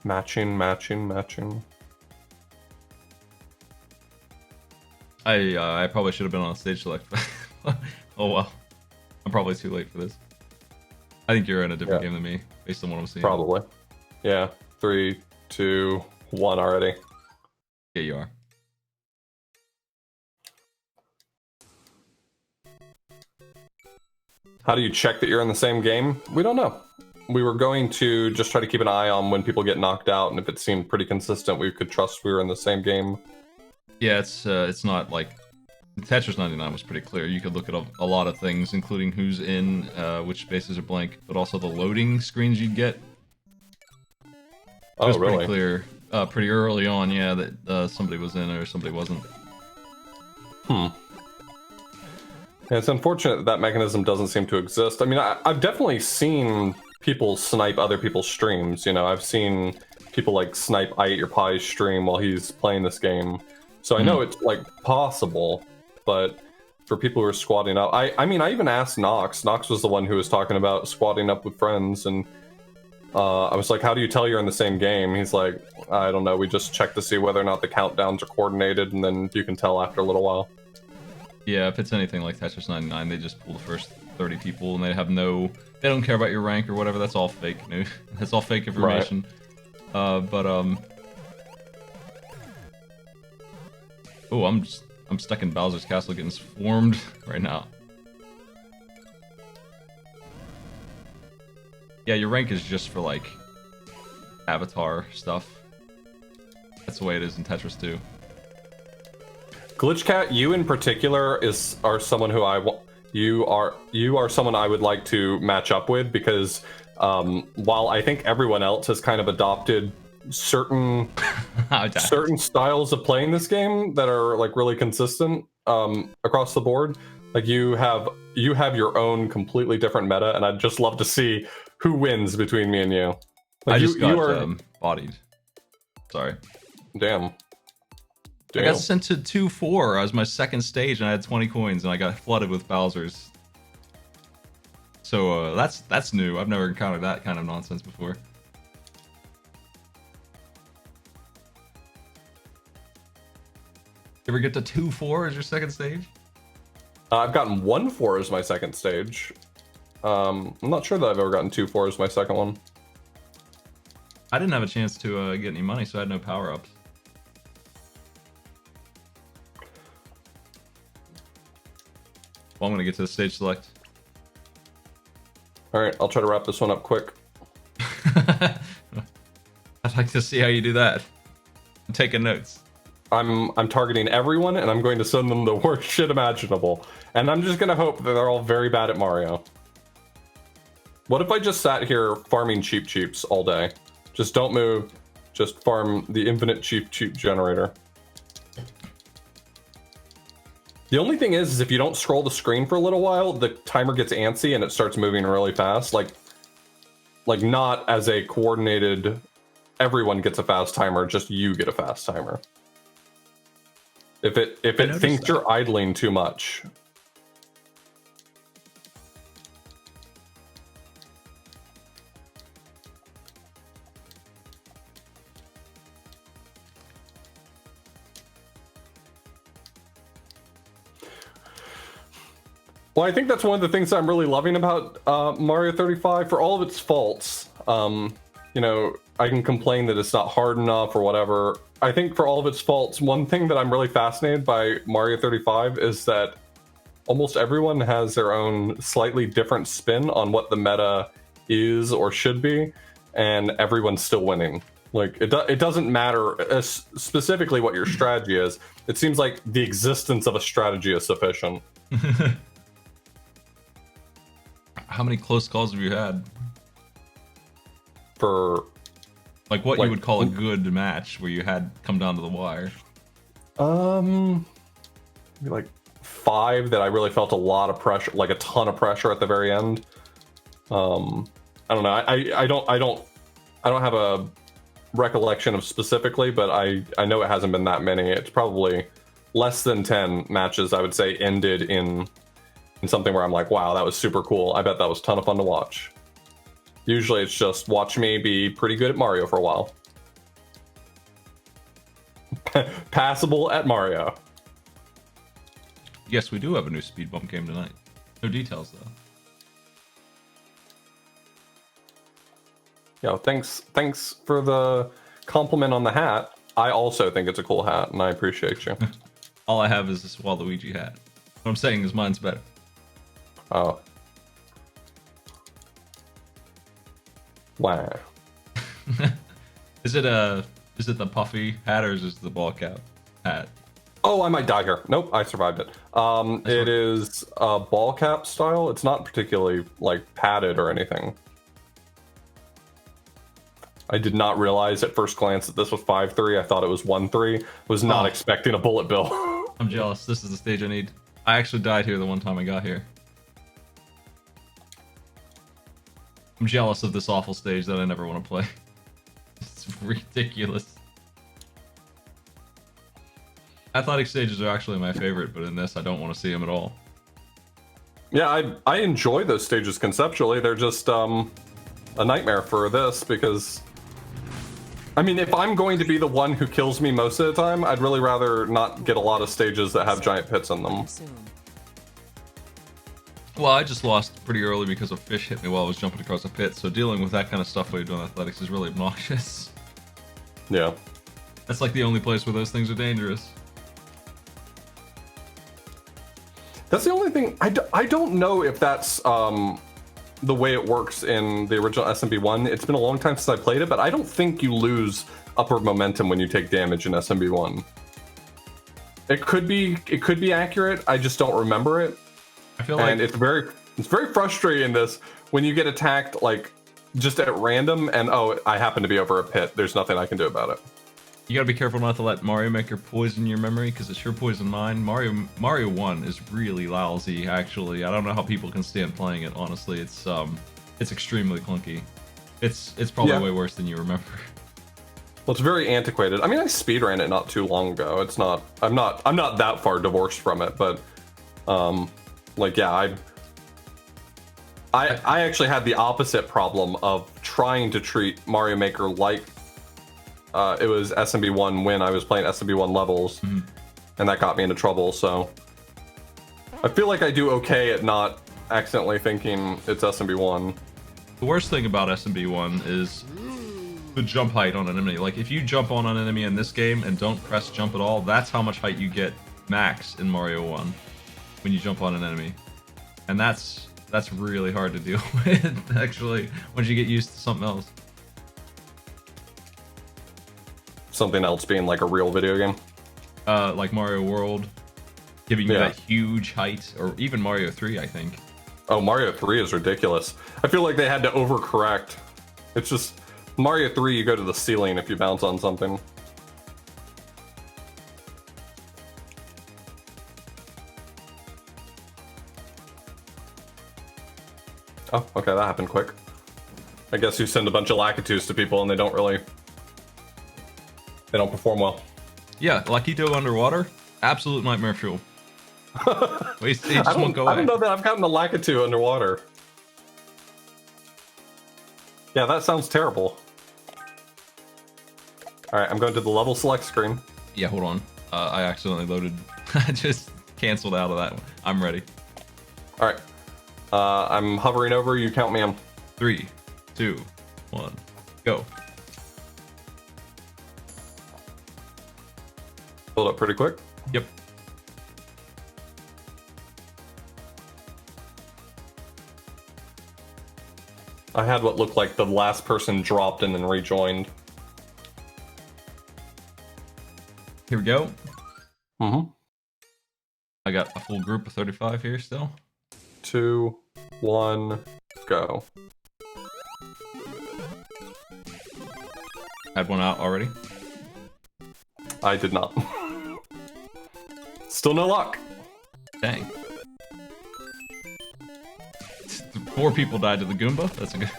Matching, matching, matching. I probably should have been on stage select. Oh well, I'm probably too late for this. I think you're in a different game than me, based on what I'm seeing. Probably. Yeah. 3, 2, 1 already. Yeah, you are. How do you check that you're in the same game? We don't know. We were going to just try to keep an eye on when people get knocked out, and if it seemed pretty consistent, we could trust we were in the same game. Yeah, it's not like Tetris 99 was pretty clear. You could look at a lot of things, including who's in, which spaces are blank, but also the loading screens you'd get. It was pretty clear, pretty early on, yeah, that somebody was in or somebody wasn't. Yeah, it's unfortunate that that mechanism doesn't seem to exist. I mean, I've definitely seen people snipe other people's streams. You know, I've seen people like snipe I Ate Your Pie's stream while he's playing this game. So I know it's like possible, but for people who are squatting up, I mean, I even asked Nox. Nox was the one who was talking about squatting up with friends, and I was like, how do you tell you're in the same game? He's like, I don't know, we just check to see whether or not the countdowns are coordinated, and then you can tell after a little while. Yeah, if it's anything like Tetris 99, they just pull the first 30 people, and they have no... They don't care about your rank or whatever, that's all fake news. That's all fake information. Right. Oh, I'm stuck in Bowser's Castle getting swarmed right now. Yeah, your rank is just for, like, avatar stuff. That's the way it is in Tetris 2. Glitchcat, you in particular are someone who you are someone I would like to match up with, because while I think everyone else has kind of adopted certain styles of playing this game that are like really consistent across the board, like you have your own completely different meta, and I'd just love to see who wins between me and you. Like I just got bodied. Sorry. Damn. I got sent to 2-4 as my second stage, and I had 20 coins, and I got flooded with Bowser's. So that's new. I've never encountered that kind of nonsense before. You ever get to 2-4 as your second stage? I've gotten 1-4 as my second stage. I'm not sure that I've ever gotten 2-4 as my second one. I didn't have a chance to get any money, so I had no power-ups. Well, I'm gonna get to the stage select. Alright, I'll try to wrap this one up quick. I'd like to see how you do that. I'm taking notes. I'm targeting everyone, and I'm going to send them the worst shit imaginable. And I'm just gonna hope that they're all very bad at Mario. What if I just sat here farming cheeps all day? Just don't move. Just farm the infinite cheap generator. The only thing is if you don't scroll the screen for a little while, the timer gets antsy and it starts moving really fast. Like not as a coordinated, everyone gets a fast timer, just you get a fast timer. If it thinks you're idling too much. Well, I think that's one of the things I'm really loving about Mario 35. For all of its faults, you know, I can complain that it's not hard enough or whatever. I think for all of its faults, one thing that I'm really fascinated by Mario 35 is that almost everyone has their own slightly different spin on what the meta is or should be, and everyone's still winning. Like, it doesn't matter specifically what your strategy is. It seems like the existence of a strategy is sufficient. How many close calls have you had? For... Like what you would call a good match where you had come down to the wire? Maybe like 5 that I really felt a lot of pressure, like a ton of pressure at the very end. I don't know. I don't have a recollection of specifically, but I know it hasn't been that many. It's probably less than 10 matches, I would say, ended in something where I'm like, wow, that was super cool. I bet that was a ton of fun to watch. Usually it's just watch me be pretty good at Mario for a while. Passable at Mario. Yes, we do have a new speed bump game tonight. No details though. Yo, thanks for the compliment on the hat. I also think it's a cool hat, and I appreciate you. All I have is this Waluigi hat. What I'm saying is mine's better. Oh. Wow. Is it the puffy hat or is it the ball cap hat? Oh, I might die here. Nope, I survived it. It is a ball cap style. It's not particularly like padded or anything. I did not realize at first glance that this was 5-3. I thought it was 1-3. Was not expecting a bullet bill. I'm jealous. This is the stage I need. I actually died here the one time I got here. I'm jealous of this awful stage that I never want to play. It's ridiculous. Athletic stages are actually my favorite, but in this I don't want to see them at all. Yeah, I enjoy those stages conceptually. They're just a nightmare for this because... I mean, if I'm going to be the one who kills me most of the time, I'd really rather not get a lot of stages that have giant pits in them. Well, I just lost pretty early because a fish hit me while I was jumping across a pit, so dealing with that kind of stuff while you're doing athletics is really obnoxious. Yeah. That's like the only place where those things are dangerous. That's the only thing. I don't know if that's the way it works in the original SMB1. It's been a long time since I played it, but I don't think you lose upward momentum when you take damage in SMB1. It could be accurate. I just don't remember it. I feel like it's very frustrating this when you get attacked like just at random and oh, I happen to be over a pit. There's nothing I can do about it. You gotta be careful not to let Mario Maker poison your memory, because it sure poisoned mine. Mario 1 is really lousy, actually. I don't know how people can stand playing it, honestly. It's extremely clunky. It's probably way worse than you remember. Well, it's very antiquated. I mean, I speedran it not too long ago. It's not... I'm not that far divorced from it, but... like, yeah, I actually had the opposite problem of trying to treat Mario Maker like... it was SMB1 when I was playing SMB1 levels, and that got me into trouble, so... I feel like I do okay at not accidentally thinking it's SMB1. The worst thing about SMB1 is the jump height on an enemy. Like, if you jump on an enemy in this game and don't press jump at all, that's how much height you get max in Mario 1 when you jump on an enemy. And that's really hard to deal with, actually, once you get used to something else. Something else being like a real video game? Like Mario World, giving you that huge height, or even Mario 3, I think. Oh, Mario 3 is ridiculous. I feel like they had to overcorrect. It's just, Mario 3, you go to the ceiling if you bounce on something. Oh, okay, that happened quick. I guess you send a bunch of Lakitus to people and they don't perform well. Yeah, Lakito underwater, absolute nightmare fuel. They just won't go away. I don't know that I've gotten a Lakitu underwater. Yeah, that sounds terrible. Alright, I'm going to the level select screen. Yeah, hold on. I accidentally loaded. I just canceled out of that one. I'm ready. Alright. I'm hovering over, you count me in. 3, 2, 1, go. Build up pretty quick. Yep. I had what looked like the last person dropped and then rejoined. Here we go. Mm-hmm. I got a full group of 35 here still. 2, 1, go. Had one out already. I did not. Still no luck. Dang. 4 people died to the Goomba. That's a good.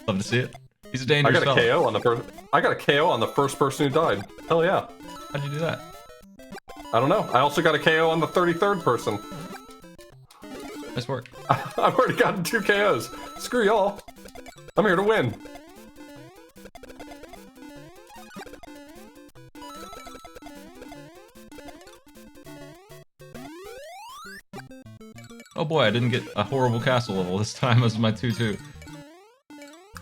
Love to see it. He's a dangerous fella. I got a KO on the first person who died. Hell yeah. How'd you do that? I don't know. I also got a KO on the 33rd person. Nice work. I've already gotten 2 KOs. Screw y'all. I'm here to win. Oh boy, I didn't get a horrible castle level this time as my 2-2.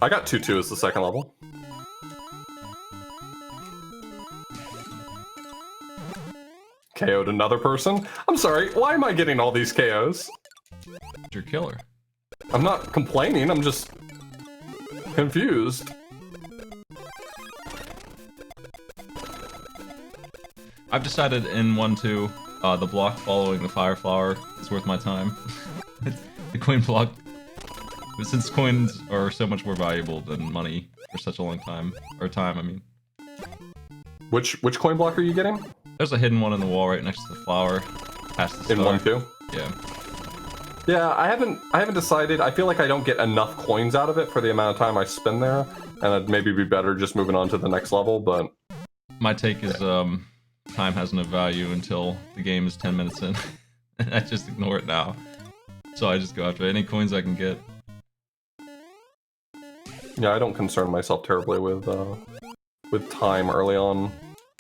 I got 2-2 as the second level. KO'd another person? I'm sorry, why am I getting all these KOs? Your killer. I'm not complaining, I'm just confused. I've decided in 1-2, the block following the fire flower is worth my time. The coin block. But since coins are so much more valuable than money for such a long time, or time, I mean. Which coin block are you getting? There's a hidden one in the wall right next to the flower, past the star. In 1-2? Yeah. Yeah, I haven't decided. I feel like I don't get enough coins out of it for the amount of time I spend there, and it'd maybe be better just moving on to the next level, but... My take is, time has no value until the game is 10 minutes in. I just ignore it now. So I just go after any coins I can get. Yeah, I don't concern myself terribly with time early on.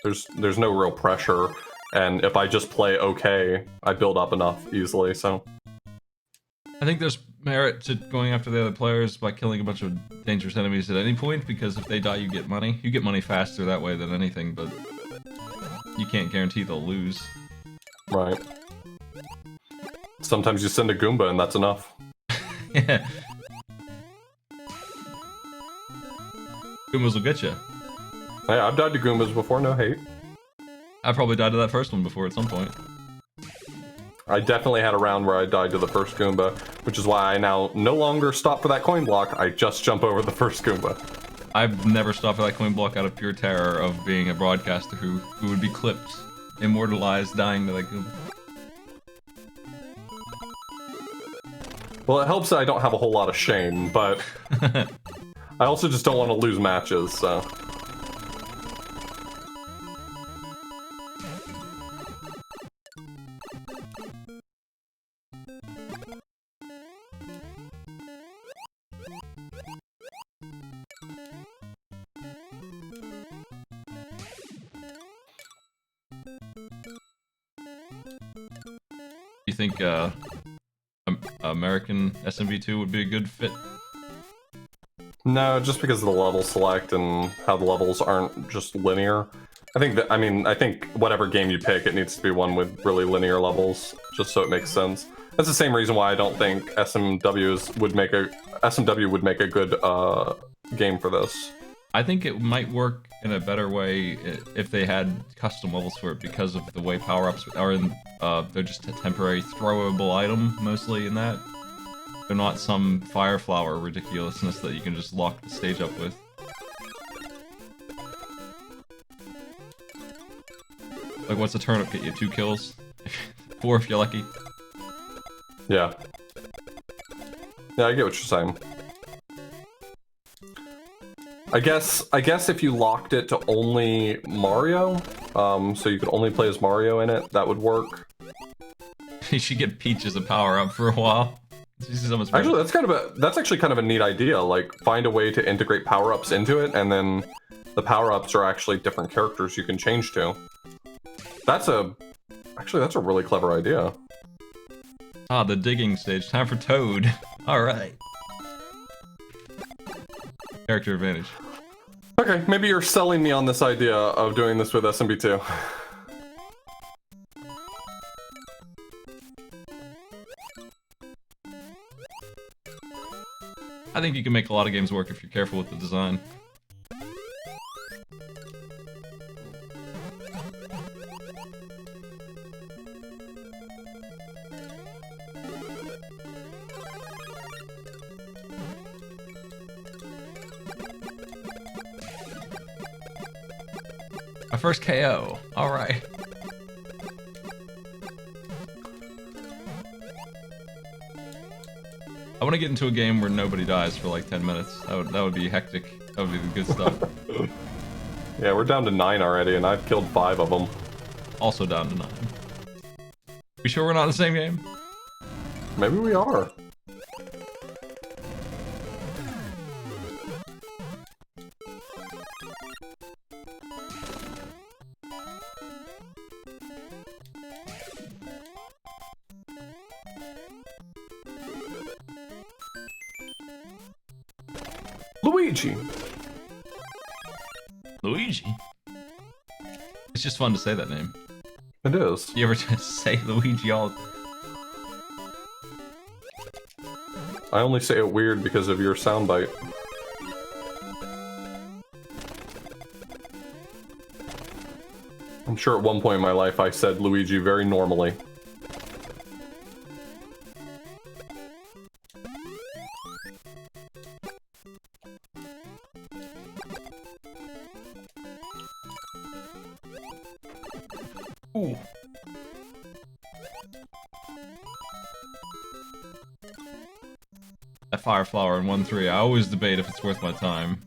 There's no real pressure, and if I just play okay, I build up enough easily, so... I think there's merit to going after the other players by killing a bunch of dangerous enemies at any point, because if they die, you get money. You get money faster that way than anything, but you can't guarantee they'll lose. Right. Sometimes you send a Goomba and that's enough. Yeah. Goombas will get you. Hey, I've died to Goombas before, no hate. I probably died to that first one before at some point. I definitely had a round where I died to the first Goomba, which is why I now no longer stop for that coin block, I just jump over the first Goomba. I've never stopped for that coin block out of pure terror of being a broadcaster who would be clipped, immortalized, dying to that Goomba. Well, it helps that I don't have a whole lot of shame, but I also just don't want to lose matches, so... You think American SMB2 would be a good fit? No, just because of the level select and how the levels aren't just linear. I think whatever game you pick, it needs to be one with really linear levels, just so it makes sense. That's the same reason why I don't think SMW would make a good game for this. I think it might work in a better way if they had custom levels for it, because of the way power-ups are in. They're just a temporary throwable item, mostly in that. They're not some fire flower ridiculousness that you can just lock the stage up with. Like, what's a turnip get you? 2 kills? 4 if you're lucky. Yeah. Yeah, I get what you're saying. I guess if you locked it to only Mario, so you could only play as Mario in it, that would work. You should get Peach as a power-up for a while. Actually, that's actually kind of a neat idea. Like, find a way to integrate power-ups into it, and then the power-ups are actually different characters you can change to. That's a really clever idea. Ah, the digging stage. Time for Toad. Alright. Character advantage. Okay, maybe you're selling me on this idea of doing this with SMB2. I think you can make a lot of games work if you're careful with the design. My first KO. Alright. I want to get into a game where nobody dies for like 10 minutes. That would be hectic. That would be the good stuff. Yeah, we're down to 9 already, and I've killed 5 of them. Also down to 9. We sure we're not in the same game? Maybe we are. Luigi. Luigi. It's just fun to say that name. It is. You ever just say Luigi all? I only say it weird because of your soundbite. I'm sure at one point in my life I said Luigi very normally. Ooh. That fire flower in 1-3, I always debate if it's worth my time.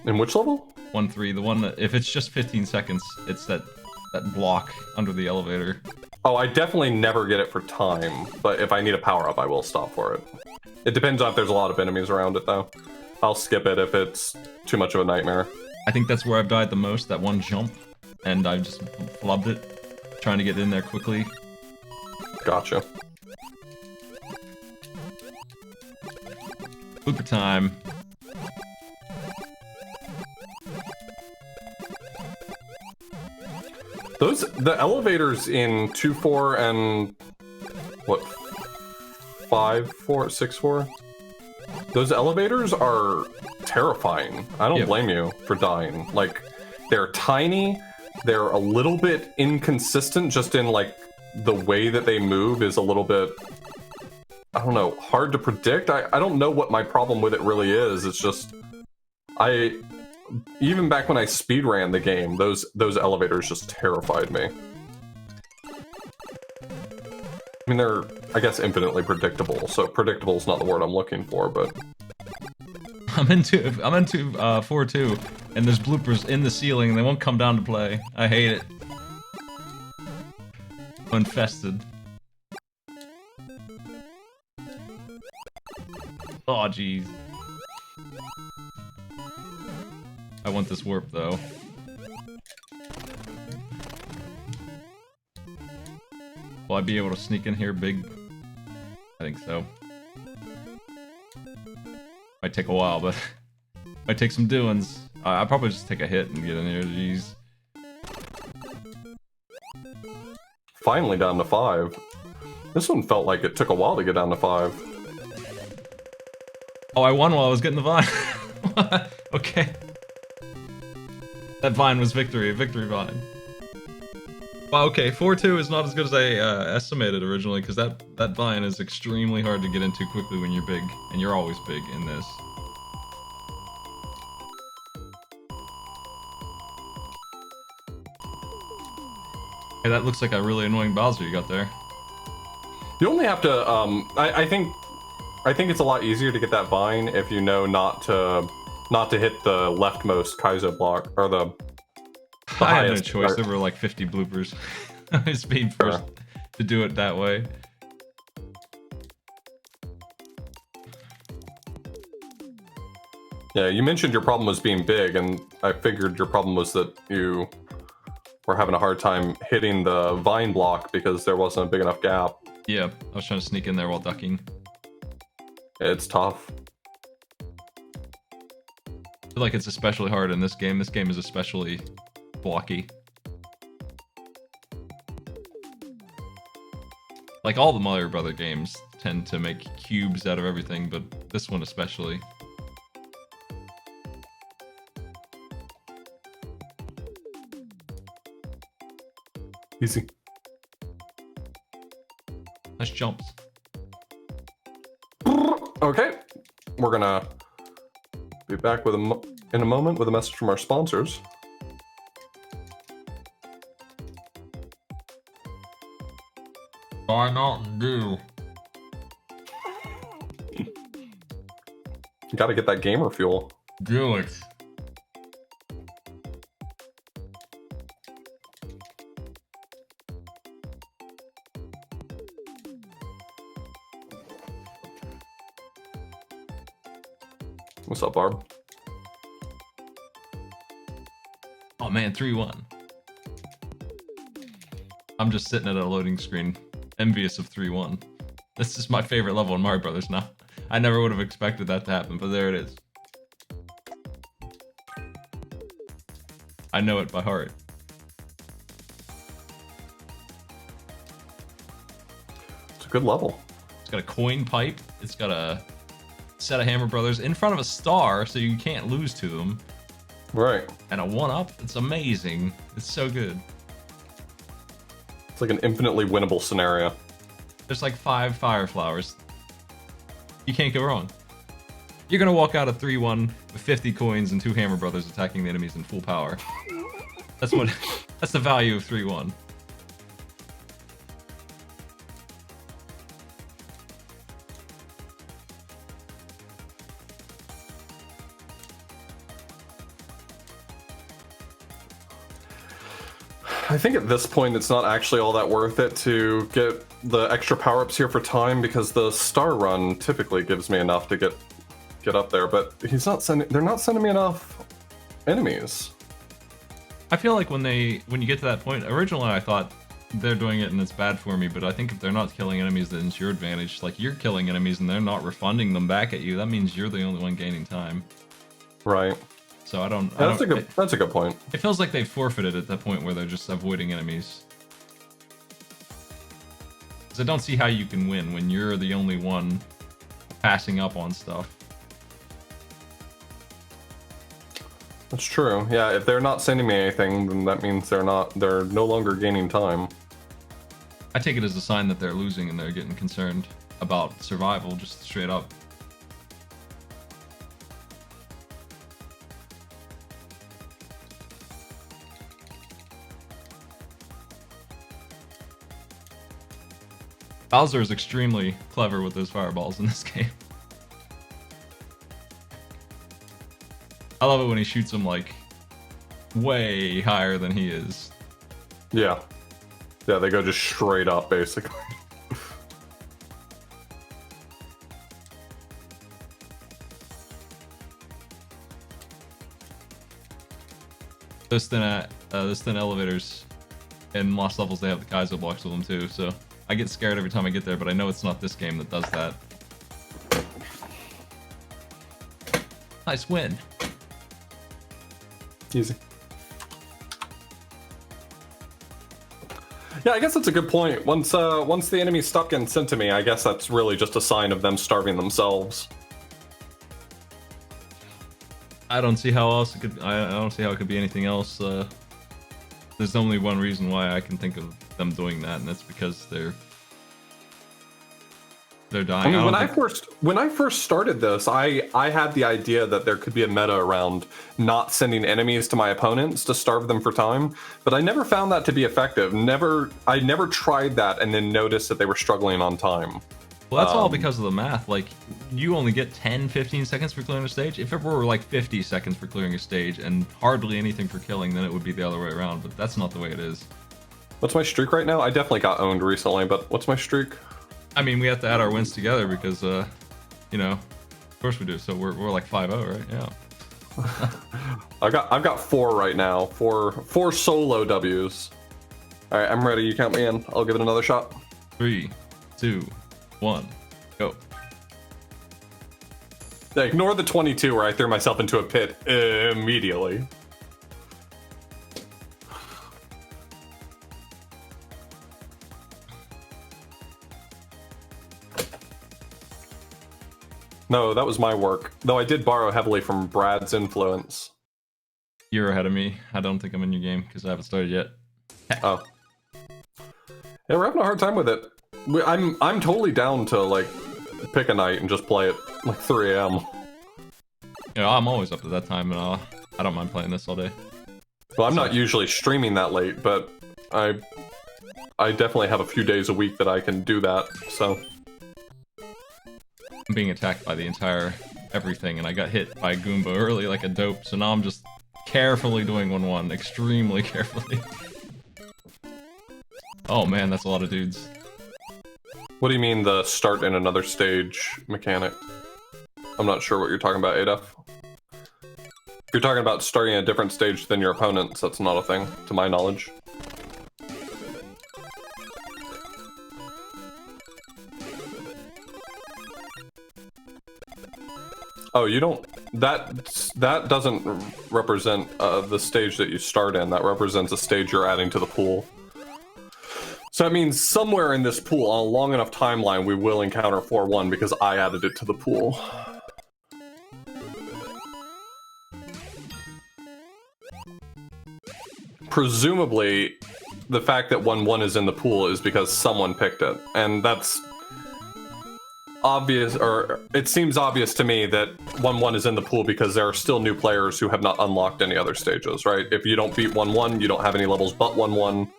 In which level? 1-3, the one that, if it's just 15 seconds, it's that block under the elevator. Oh, I definitely never get it for time, but if I need a power-up, I will stop for it. It depends on if there's a lot of enemies around it, though. I'll skip it if it's too much of a nightmare. I think that's where I've died the most, that one jump, and I just flubbed it, trying to get in there quickly. Gotcha. Blooper time. The elevators in 2-4 and what 5-4, 6-4? Those elevators are terrifying. I don't blame you for dying. Like, they're tiny, they're a little bit inconsistent just in like the way that they move is a little bit, I don't know, hard to predict. I don't know what my problem with it really is. It's just even back when I speedran the game, those elevators just terrified me. I mean, they're, I guess, infinitely predictable, so predictable is not the word I'm looking for, but... I'm into 4-2, and there's bloopers in the ceiling, and they won't come down to play. I hate it. Infested. Oh, jeez. I want this warp, though. Will I be able to sneak in here big? I think so. Might take a while, but might take some doings. I'll probably just take a hit and get in here, jeez. Finally down to 5. This one felt like it took a while to get down to 5. Oh, I won while I was getting the vine. Okay. That vine was victory, victory vine. Wow, okay, 4-2 is not as good as I estimated originally, because that vine is extremely hard to get into quickly when you're big, and you're always big in this. Hey, that looks like a really annoying Bowser you got there. You only have to, I think it's a lot easier to get that vine if you know not to hit the leftmost Kaizo block, or the I had no choice, there were like 50 bloopers. I was being forced to do it that way. Yeah, you mentioned your problem was being big, and I figured your problem was that you were having a hard time hitting the vine block because there wasn't a big enough gap. Yeah, I was trying to sneak in there while ducking. It's tough. I feel like it's especially hard in this game. This game is especially blocky. Like all the Mario Brother games tend to make cubes out of everything, but this one especially. Easy. Nice jumps. Okay, we're gonna be back with in a moment with a message from our sponsors. Buy Mountain Dew. You gotta get that gamer fuel. Do it. What's up, Barb? Oh man, 3-1. I'm just sitting at a loading screen, envious of 3-1. This is my favorite level in Mario Brothers now. I never would have expected that to happen, but there it is. I know it by heart. It's a good level. It's got a coin pipe. It's got a set of Hammer Brothers in front of a star, so you can't lose to them. Right. And a 1-up. It's amazing. It's so good. It's like an infinitely winnable scenario. There's like 5 fire flowers. You can't go wrong. You're gonna walk out of 3-1 with 50 coins and 2 Hammer Brothers attacking the enemies in full power. That's what. That's the value of 3-1. I think at this point it's not actually all that worth it to get the extra power-ups here for time, because the star run typically gives me enough to get up there, but they're not sending me enough enemies. I feel like when you get to that point, originally I thought they're doing it and it's bad for me, but I think if they're not killing enemies, then it's your advantage. Like, you're killing enemies and they're not refunding them back at you, that means you're the only one gaining time. Right. So that's a good point. It feels like they forfeited at that point where they're just avoiding enemies. Because I don't see how you can win when you're the only one passing up on stuff. That's true. Yeah, if they're not sending me anything, then that means they're no longer gaining time. I take it as a sign that they're losing and they're getting concerned about survival, just straight up. Bowser is extremely clever with those fireballs in this game. I love it when he shoots them like way higher than he is. Yeah. Yeah, they go just straight up, basically. Those thin elevators in Lost Levels, they have the Kaizo blocks with them too, so I get scared every time I get there, but I know it's not this game that does that. Nice win. Easy. Yeah, I guess that's a good point. Once the enemies stop getting sent to me, I guess that's really just a sign of them starving themselves. I don't see how else it could. I don't see how it could be anything else. There's only one reason why I can think of them doing that, and that's because they're dying. I mean, when I first started this, I had the idea that there could be a meta around not sending enemies to my opponents to starve them for time, but I never found that to be effective. I never tried that and then noticed that they were struggling on time. Well, that's all because of the math. Like, you only get 10-15 seconds for clearing a stage. If it were like 50 seconds for clearing a stage and hardly anything for killing, then it would be the other way around, but that's not the way it is. What's my streak right now? I definitely got owned recently, but what's my streak? I mean, we have to add our wins together because, you know, of course we do. So we're like 5-0, right? Yeah. I've got 4 right now. Four solo W's. All right, I'm ready. You count me in. I'll give it another shot. 3, 2, 1, go. Yeah, ignore the 22 where I threw myself into a pit immediately. No, that was my work. Though I did borrow heavily from Brad's influence. You're ahead of me. I don't think I'm in your game because I haven't started yet. Oh. Yeah, we're having a hard time with it. I'm totally down to, like, pick a night and just play it, like, 3 a.m. You know, I'm always up to that time, and I don't mind playing this all day. Well, I'm not usually streaming that late, but I definitely have a few days a week that I can do that, so... I'm being attacked by the entire everything, and I got hit by Goomba early like a dope, so now I'm just carefully doing 1-1, extremely carefully. Oh man, that's a lot of dudes. What do you mean, the start in another stage mechanic? I'm not sure what you're talking about, Adaf. If you're talking about starting a different stage than your opponents, that's not a thing, to my knowledge. Oh, you don't. That doesn't represent the stage that you start in. That represents a stage you're adding to the pool. So that means somewhere in this pool, on a long enough timeline, we will encounter 4-1 because I added it to the pool. Presumably, the fact that 1-1 is in the pool is because someone picked it, and that's obvious, or it seems obvious to me that 1-1 is in the pool because there are still new players who have not unlocked any other stages, right? If you don't beat 1-1, you don't have any levels but 1-1.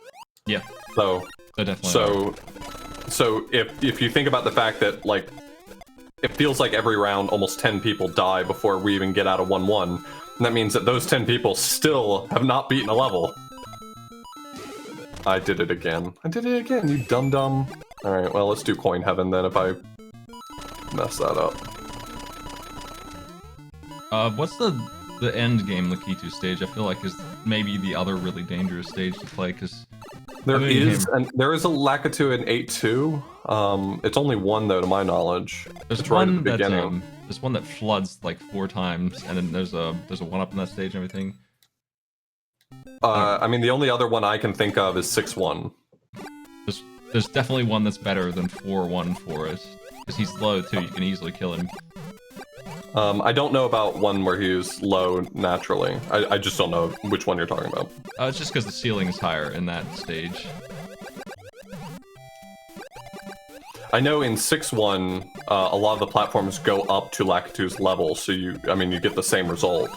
Yeah. So definitely. So if you think about the fact that, like, it feels like every round almost 10 people die before we even get out of 1-1, and that means that those 10 people still have not beaten a level. I did it again. I did it again, you dum-dum. Alright, well, let's do Coin Heaven then if I mess that up. What's the end game Lakitu stage? I feel like is maybe the other really dangerous stage to play, because there is a Lakitu in 8-2. It's only one though, to my knowledge. There's it's one right at the beginning. There's one that floods like 4 times, and then there's a 1-up in that stage and everything. I mean, the only other one I can think of is 6-1. There's definitely one that's better than 4-1 for it, because he's low too. You can easily kill him. I don't know about one where he's low naturally. I just don't know which one you're talking about. It's just because the ceiling is higher in that stage. I know in 6-1, a lot of the platforms go up to Lakitu's level, so you get the same result.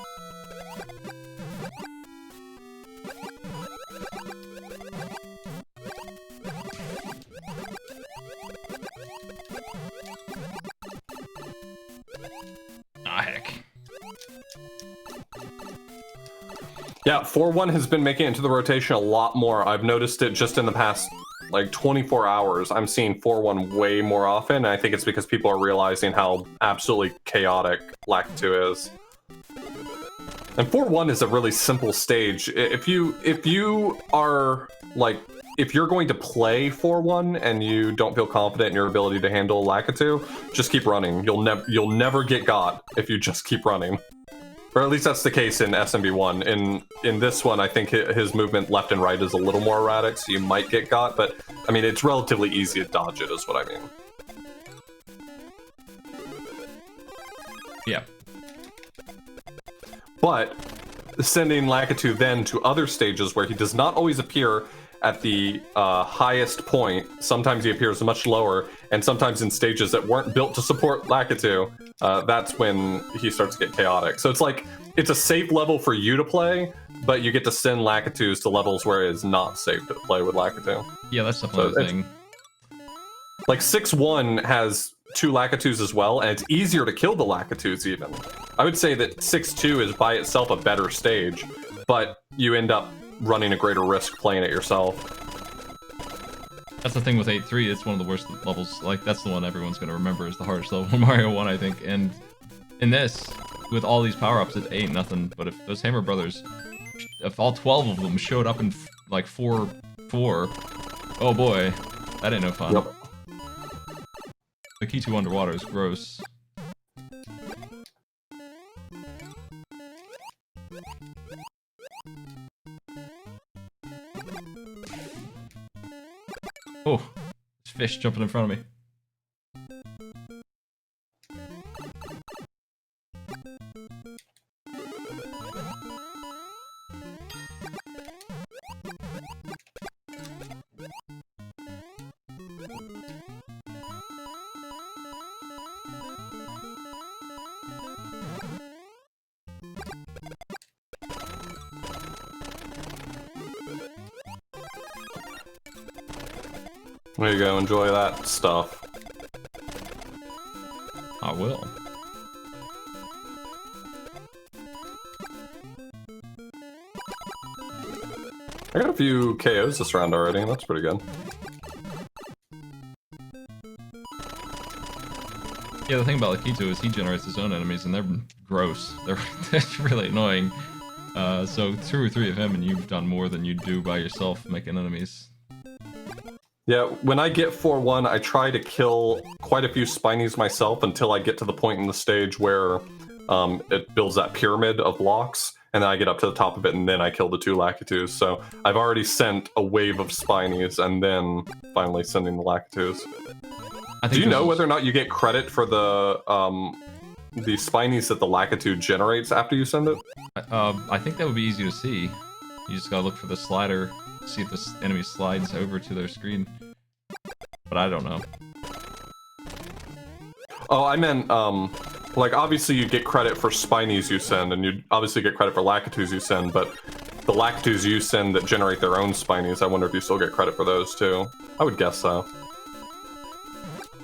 Yeah, 4-1 has been making it into the rotation a lot more. I've noticed it just in the past, like, 24 hours. I'm seeing 4-1 way more often, and I think it's because people are realizing how absolutely chaotic Lakitu is. And 4-1 is a really simple stage. If you are, like, if you're going to play 4-1 and you don't feel confident in your ability to handle Lakitu, just keep running. You'll never get got if you just keep running. Or at least that's the case in SMB1. In this one, I think his movement left and right is a little more erratic, so you might get got, but, I mean, it's relatively easy to dodge it, is what I mean. Yeah. But, sending Lakitu then to other stages where he does not always appear at the highest point, sometimes he appears much lower, and sometimes in stages that weren't built to support Lakitu, that's when he starts to get chaotic. So it's like, it's a safe level for you to play, but you get to send Lakitus to levels where it is not safe to play with Lakitu. Yeah, that's definitely the thing. Like, 6-1 has 2 Lakitus as well, and it's easier to kill the Lakitus even. I would say that 6-2 is by itself a better stage, but you end up running a greater risk playing it yourself. That's the thing with 8-3, it's one of the worst levels. Like, that's the one everyone's going to remember as the hardest level in Mario 1, I think. And in this, with all these power-ups, it ain't nothing. But if those Hammer Brothers, if all 12 of them showed up in, like, 4-4, oh boy, that ain't no fun. Yep. The key to underwater is gross. Oh, there's fish jumping in front of me. There you go, enjoy that stuff. I will. I got a few KOs this round already, that's pretty good. Yeah, the thing about Lakitu is he generates his own enemies, and they're gross. They're really annoying. So 2 or 3 of him, and you've done more than you do by yourself making enemies. Yeah, when I get 4-1, I try to kill quite a few Spinies myself until I get to the point in the stage where it builds that pyramid of blocks, and then I get up to the top of it, and then I kill the 2 Lakitus. So I've already sent a wave of Spinies, and then finally sending the Lakitus. Do you know whether or not you get credit for the Spinies that the Lakitu generates after you send it? I think that would be easy to see. You just gotta look for the slider, see if the enemy slides over to their screen. But I don't know. Oh, I meant, like, obviously you get credit for Spinies you send, and you obviously get credit for Lakitus you send, but the Lakitus you send that generate their own Spinies, I wonder if you still get credit for those too. I would guess so.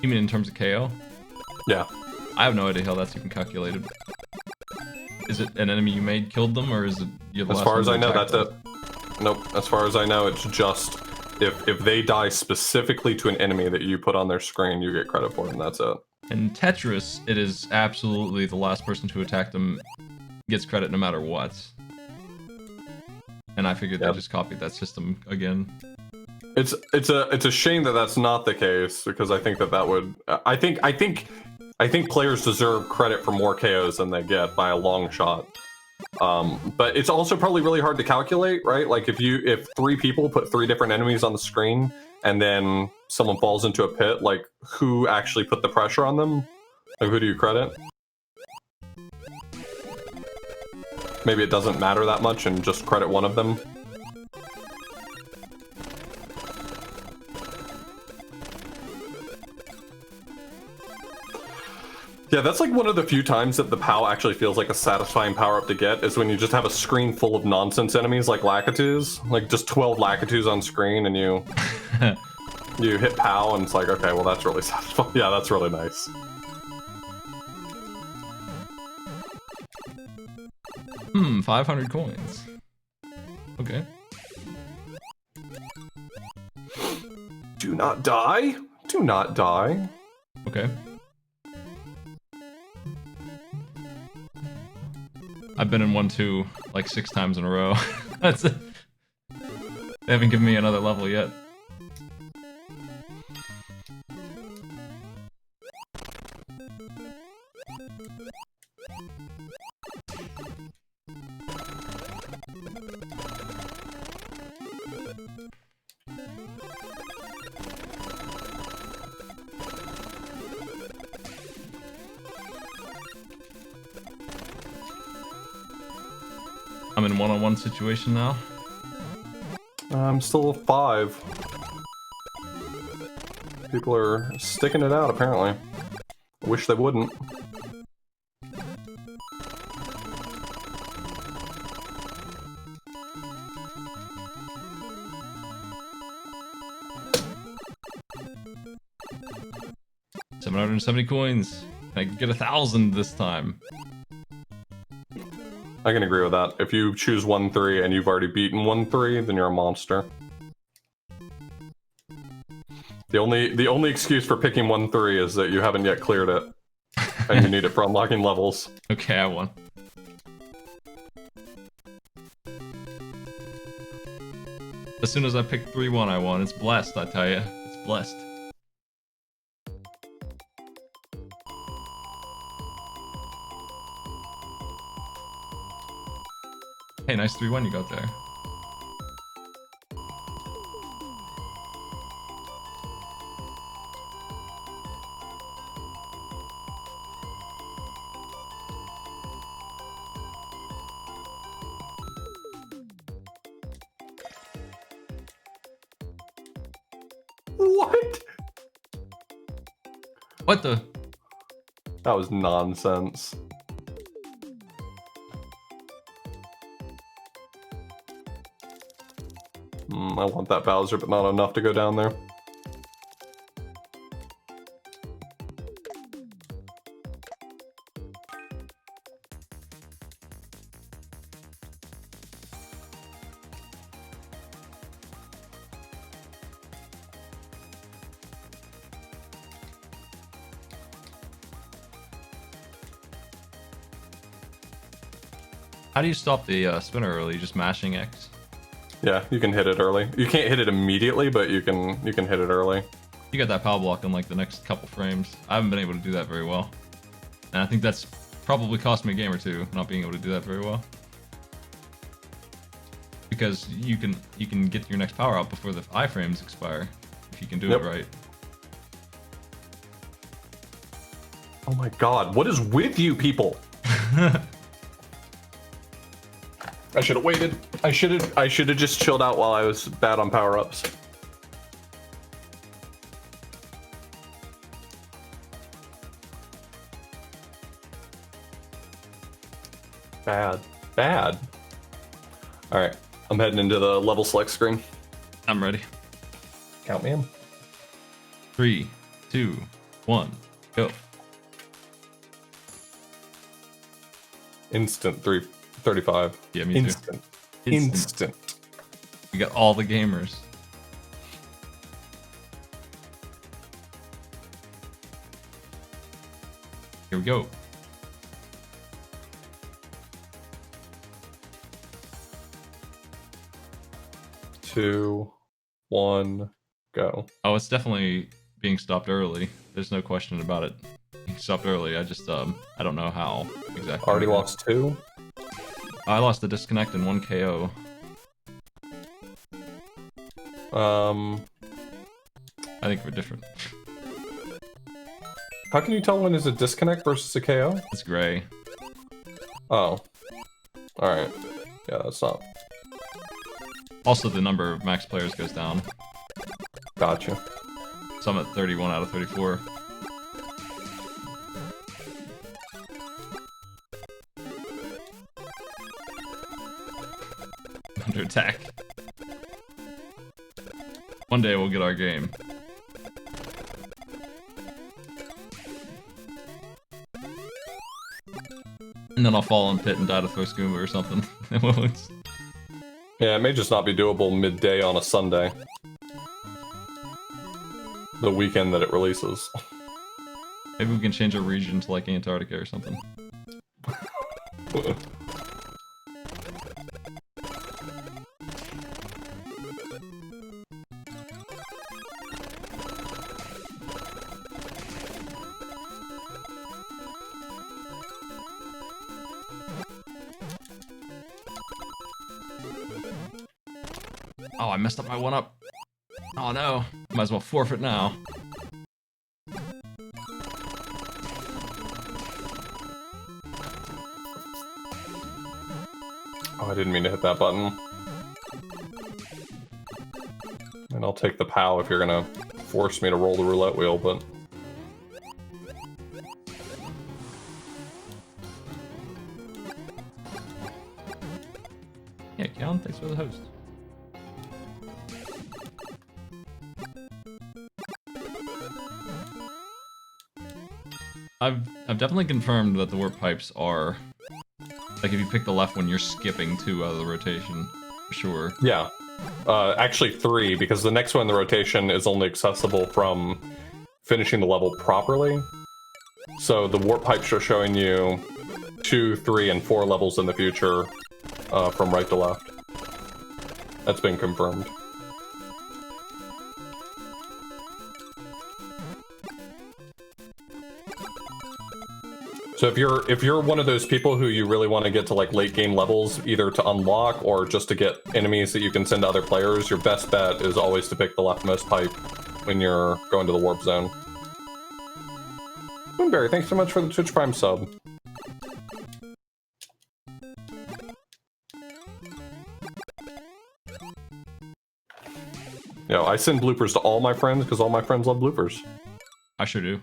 You mean in terms of KO? Yeah. I have no idea how that's even calculated. Is it an enemy you made killed them, or is it you? As far as I know, that's it. Nope. As far as I know, it's just if they die specifically to an enemy that you put on their screen, you get credit for it, and that's it. In Tetris, it is absolutely the last person to attack them gets credit no matter what. And I figured they just copied that system again. It's a shame that that's not the case, because I think that would I think players deserve credit for more KOs than they get by a long shot. But it's also probably really hard to calculate, right? Like if 3 people put 3 different enemies on the screen and then someone falls into a pit, like who actually put the pressure on them? Like who do you credit? Maybe it doesn't matter that much and just credit one of them. Yeah, that's like one of the few times that the POW actually feels like a satisfying power-up to get, is when you just have a screen full of nonsense enemies like Lakitus. Like, just 12 Lakitus on screen, and you you hit POW, and it's like, okay, well that's really satisfying. Yeah, that's really nice. Hmm, 500 coins. Okay. Do not die. Do not die. Okay. I've been in 1-2 like 6 times in a row. That's it. They haven't given me another level yet. I'm in one-on-one situation now. I'm still 5. People are sticking it out, apparently. I wish they wouldn't. $770 coins. I can get 1,000 this time. I can agree with that. If you choose 1-3 and you've already beaten 1-3, then you're a monster. The only excuse for picking 1-3 is that you haven't yet cleared it, and you need it for unlocking levels. Okay, I won. As soon as I picked 3-1, I won. It's blessed, I tell you. It's blessed. Hey, nice 3-1 you got there. What? What the? That was nonsense. I want that Bowser, but not enough to go down there. How do you stop the spinner early? Just mashing X? Yeah, you can hit it early. You can't hit it immediately, but you can hit it early. You got that power block in like the next couple frames. I haven't been able to do that very well. And I think that's probably cost me a game or two, not being able to do that very well. Because you can get your next power up before the iframes expire, if you can do it right. Oh my god, what is with you people? I should have waited. I should have just chilled out while I was bad on power-ups. Bad. Alright, I'm heading into the level select screen. I'm ready. Count me in. 3, 2, 1, go. Instant 335. Yeah, me too. Instant. We got all the gamers. Here we go. Two, one, go. Oh, it's definitely being stopped early. There's no question about it. Being stopped early. I just I don't know how exactly. Already lost 2. I lost the disconnect in 1 KO. I think we're different. How can you tell when is a disconnect versus a KO? It's gray. Oh. Alright. Yeah, that's not... Also, the number of max players goes down. Gotcha. So I'm at 31 out of 34. Under attack. One day we'll get our game. And then I'll fall in pit and die to throw skooma or something. Yeah, it may just not be doable midday on a Sunday. The weekend that it releases. Maybe we can change our region to like Antarctica or something. Oh, I messed up my 1-up. Oh no. Might as well forfeit now. Oh, I didn't mean to hit that button. And I'll take the POW if you're gonna force me to roll the roulette wheel, but... Yeah, Keon, thanks for the host. I've definitely confirmed that the warp pipes are... Like, if you pick the left one, you're skipping 2 out of the rotation, for sure. Yeah. Actually 3, because the next one in the rotation is only accessible from finishing the level properly. So the warp pipes are showing you 2, 3, and 4 levels in the future from right to left. That's been confirmed. So if you're one of those people who you really want to get to like late game levels, either to unlock or just to get enemies that you can send to other players, your best bet is always to pick the leftmost pipe when you're going to the warp zone. Moonberry, thanks so much for the Twitch Prime sub. You know, I send bloopers to all my friends because all my friends love bloopers. I sure do.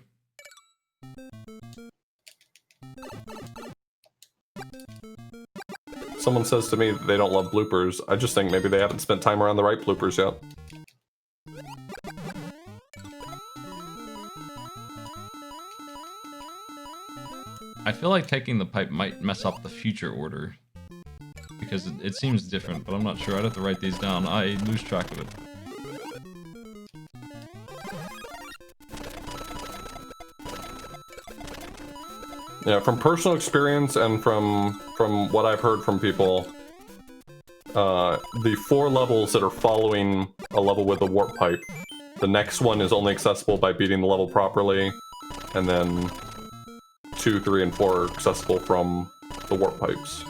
Someone says to me that they don't love bloopers. I just think maybe they haven't spent time around the right bloopers yet. I feel like taking the pipe might mess up the future order. Because it seems different, but I'm not sure. I'd have to write these down. I lose track of it. Yeah, from personal experience and from what I've heard from people, the 4 levels that are following a level with the warp pipe, the next one is only accessible by beating the level properly, and then 2, 3, and 4 are accessible from the warp pipes.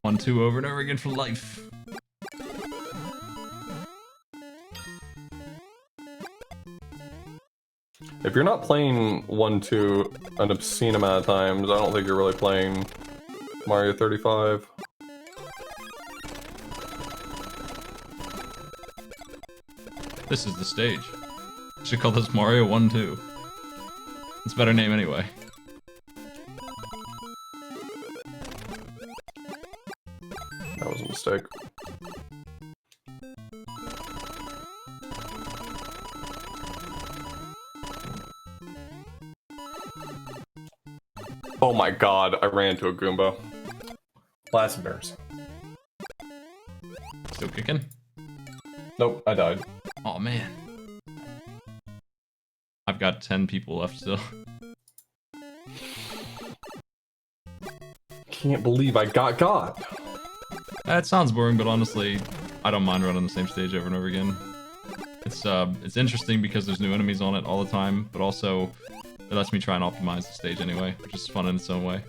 One, two over and over again for life. If you're not playing 1, 2 an obscene amount of times, I don't think you're really playing Mario 35. This is the stage. Should call this Mario 1-2. It's a better name anyway. That was a mistake. Oh my god, I ran into a Goomba. Well, that's embarrassing. Still kicking? Nope, I died. Oh man. I've got 10 people left still. Can't believe I got God. That sounds boring, but honestly, I don't mind running the same stage over and over again. It's interesting because there's new enemies on it all the time, but also it lets me try and optimize the stage anyway, which is fun in its own way.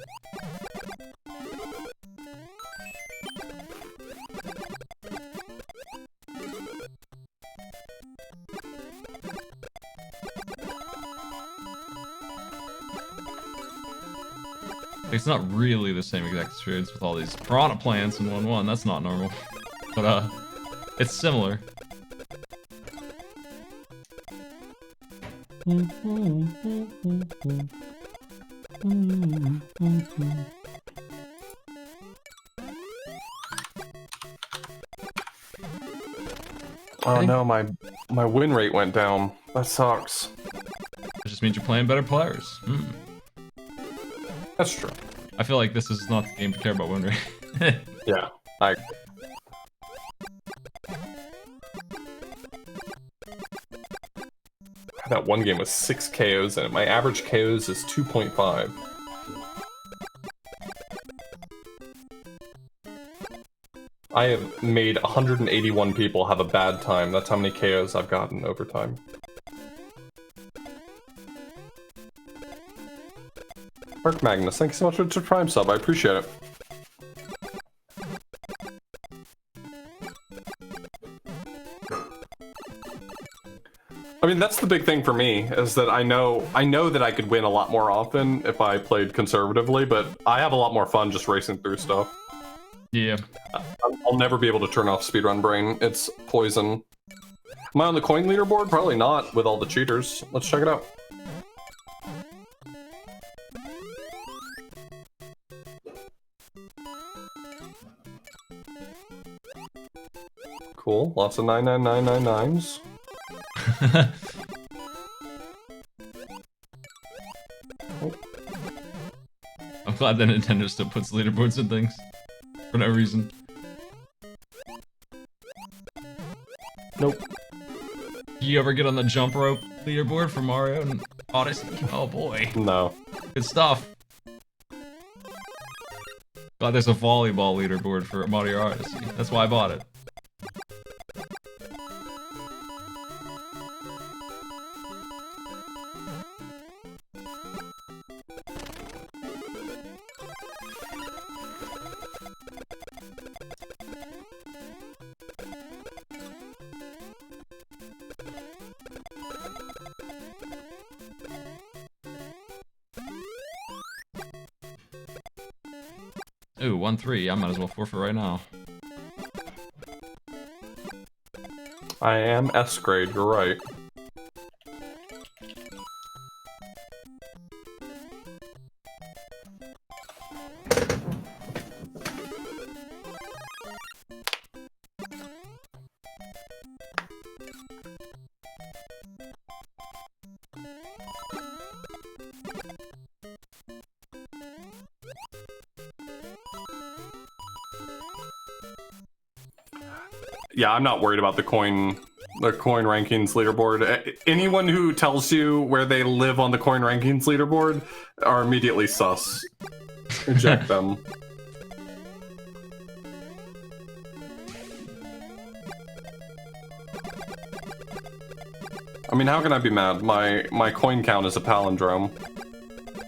It's not really the same exact experience with all these piranha plants in 1-1, that's not normal. But, it's similar. Oh no, my win rate went down. That sucks. It just means you're playing better players. That's true. I feel like this is not the game to care about win rate. Yeah, that one game with 6 KOs in it. My average KOs is 2.5. I have made 181 people have a bad time. That's how many KOs I've gotten over time. Mark Magnus, thank you so much for the Prime sub. I appreciate it. I mean, that's the big thing for me, is that I know that I could win a lot more often if I played conservatively, but I have a lot more fun just racing through stuff. Yeah. I'll never be able to turn off speedrun brain. It's poison. Am I on the coin leaderboard? Probably not, with all the cheaters. Let's check it out. Cool. Lots of 99999s. I'm glad that Nintendo still puts leaderboards in things. For no reason. Nope. You ever get on the jump rope leaderboard for Mario and Odyssey? Oh boy. No. Good stuff. God, there's a volleyball leaderboard for Mario Odyssey. That's why I bought it. Ooh, 1-3. I might as well forfeit right now. I am S grade, you're right. Yeah, I'm not worried about the coin the coin rankings leaderboard. Anyone who tells you where they live on the coin rankings leaderboard are immediately sus. Eject them. I mean, how can I be mad? My coin count is a palindrome.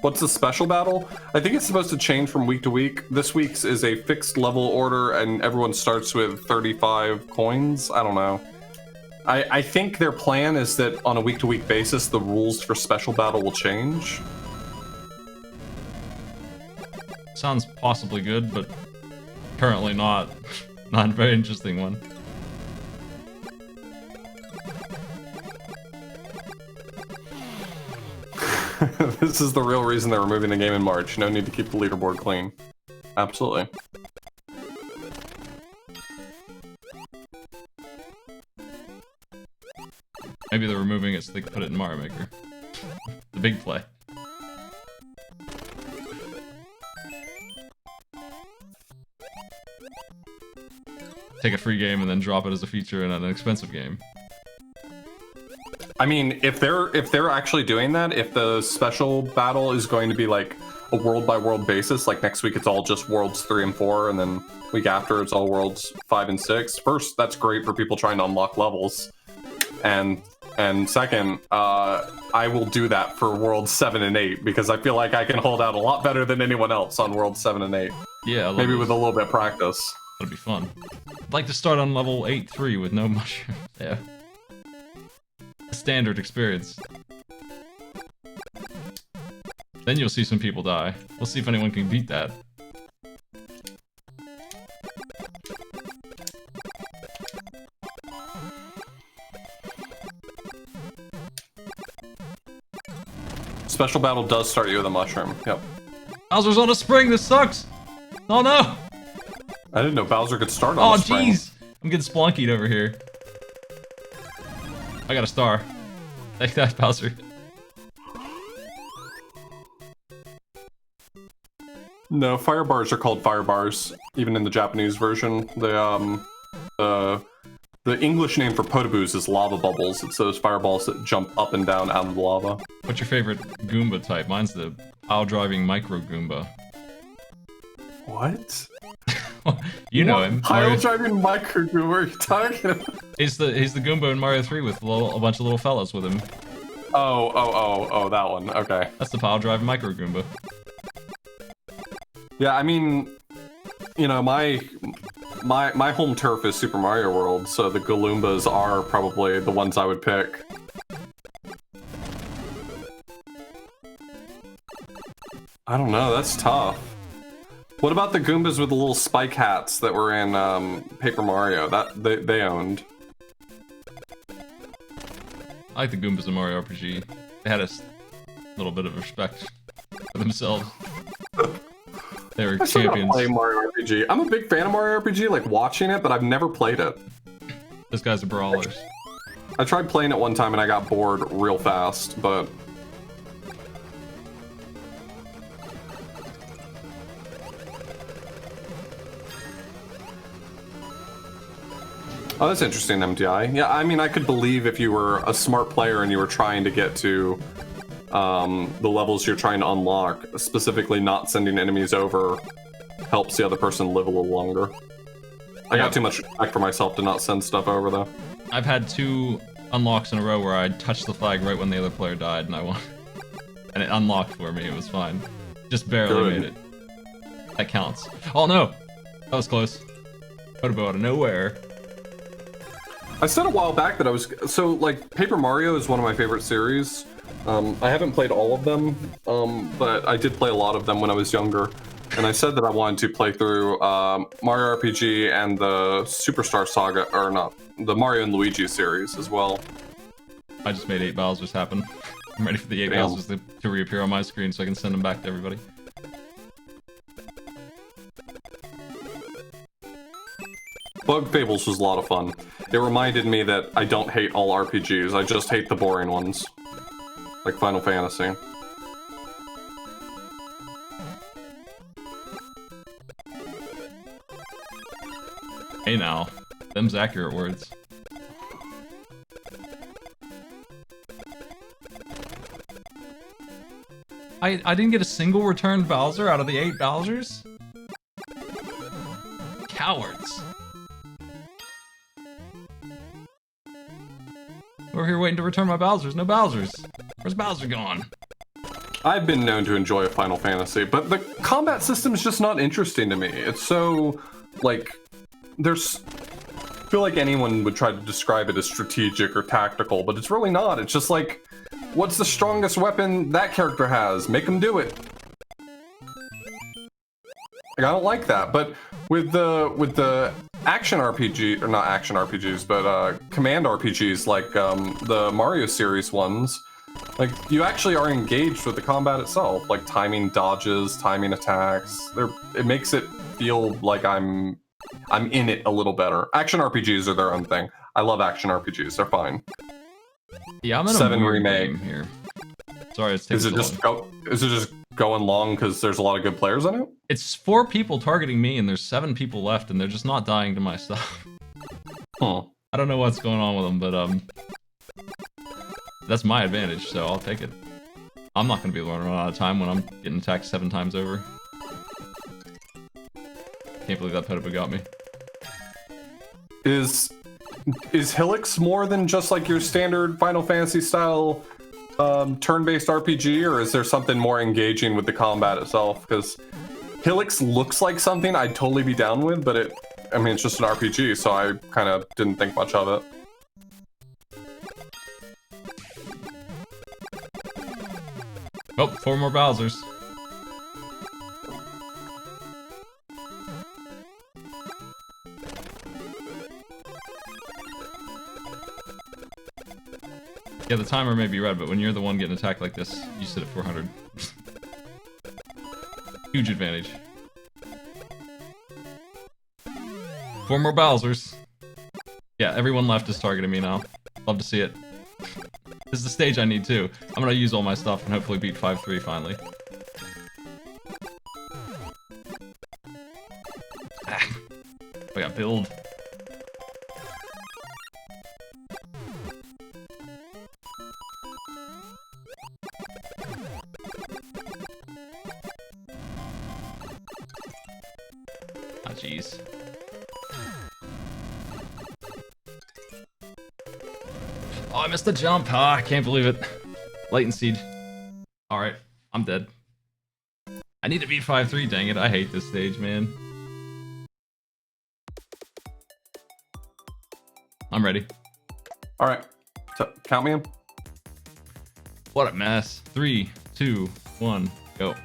What's the special battle? I think it's supposed to change from week to week. This week's is a fixed level order and everyone starts with 35 coins. I don't know. I think their plan is that on a week-to-week basis, the rules for special battle will change. Sounds possibly good, but currently not. Not a very interesting one. This is the real reason they're removing the game in March. No need to keep the leaderboard clean. Absolutely. Maybe they're removing it so they can put it in Mario Maker. The big play. Take a free game and then drop it as a feature in an expensive game. I mean, if they're actually doing that, if the special battle is going to be like a world by world basis, like next week it's all just worlds 3 and 4, and then week after it's all worlds 5 and 6. First, that's great for people trying to unlock levels, and second, I will do that for worlds 7 and 8 because I feel like I can hold out a lot better than anyone else on worlds 7 and 8. Yeah, maybe with a little bit of practice. That'd be fun. I'd like to start on level 8-3 with no mushroom. Yeah. Standard experience. Then you'll see some people die. We'll see if anyone can beat that. Special battle does start you with a mushroom. Yep. Bowser's on a spring. This sucks. Oh no. I didn't know Bowser could start on a spring. Oh jeez. I'm getting splunkied over here. I got a star. Take that, Bowser. No, fire bars are called fire bars, even in the Japanese version. The English name for potaboos is lava bubbles. It's those fireballs that jump up and down out of the lava. What's your favorite Goomba type? Mine's the pile-driving micro Goomba. What? You know him. Pile-driving micro Goomba, what are you talking about? He's the Goomba in Mario 3 with a bunch of little fellas with him. Oh, that one. Okay. That's the pile-driving micro Goomba. Yeah, I mean, you know, my home turf is Super Mario World, so the Galoombas are probably the ones I would pick. I don't know, that's tough. What about the Goombas with the little spike hats that were in Paper Mario? That they owned. I like the Goombas in Mario RPG. They had a little bit of respect for themselves. They were champions. I play Mario RPG. I'm a big fan of Mario RPG, like watching it, but I've never played it. Those guys are brawlers. I tried playing it one time and I got bored real fast, but... Oh, that's interesting, MTI. Yeah, I mean, I could believe if you were a smart player and you were trying to get to the levels you're trying to unlock, specifically not sending enemies over helps the other person live a little longer. I got too much respect for myself to not send stuff over, though. I've had 2 unlocks in a row where I touched the flag right when the other player died, and I won. And it unlocked for me, it was fine. Just barely made it. That counts. Oh no! That was close. Photo out of nowhere. I said a while back that I was... So, like, Paper Mario is one of my favorite series. I haven't played all of them, but I did play a lot of them when I was younger. And I said that I wanted to play through Mario RPG and the Superstar Saga, or not, the Mario and Luigi series as well. I just made 8 Bowsers happen. I'm ready for the 8 Bowsers to reappear on my screen so I can send them back to everybody. Bug Fables was a lot of fun. It reminded me that I don't hate all RPGs, I just hate the boring ones. Like Final Fantasy. Hey now, them's accurate words. I didn't get a single returned Bowser out of the 8 Bowsers? Cowards. We're here waiting to return my Bowsers. No Bowsers. Where's Bowser gone? I've been known to enjoy Final Fantasy, but the combat system is just not interesting to me. It's so, like, there's... I feel like anyone would try to describe it as strategic or tactical, but it's really not. It's just like, what's the strongest weapon that character has? Make him do it. Like, I don't like that, but with the action RPG, or not action RPGs, but command RPGs like the Mario series ones, like, you actually are engaged with the combat itself, like timing dodges, timing attacks. It makes it feel like I'm in it a little better. Action RPGs are their own thing. I love action RPGs. They're fine. Yeah, I'm in a 7 weird remake game here. Sorry, it's taking Is it just going long because there's a lot of good players in it? It's 4 people targeting me, and there's 7 people left, and they're just not dying to my stuff. Huh. I don't know what's going on with them, but that's my advantage, so I'll take it. I'm not gonna be able to run out of time when I'm getting attacked 7 times over. Can't believe that Pedoba got me. Is Helix more than just like your standard Final Fantasy style turn-based RPG, or is there something more engaging with the combat itself? Because Helix looks like something I'd totally be down with, but it's just an RPG, so I kind of didn't think much of it. Oh, 4 more Bowsers. Yeah, the timer may be red, but when you're the one getting attacked like this, you sit at 400. Huge advantage. 4 more Bowsers. Yeah, everyone left is targeting me now. Love to see it. This is the stage I need too. I'm gonna use all my stuff and hopefully beat 5-3 finally. I got build. Ah, jeez. Oh, I missed the jump. Ah, I can't believe it. Latency. Alright, I'm dead. I need to beat 5-3, dang it. I hate this stage, man. I'm ready. Alright, count me in. What a mess. 3, 2, 1, go.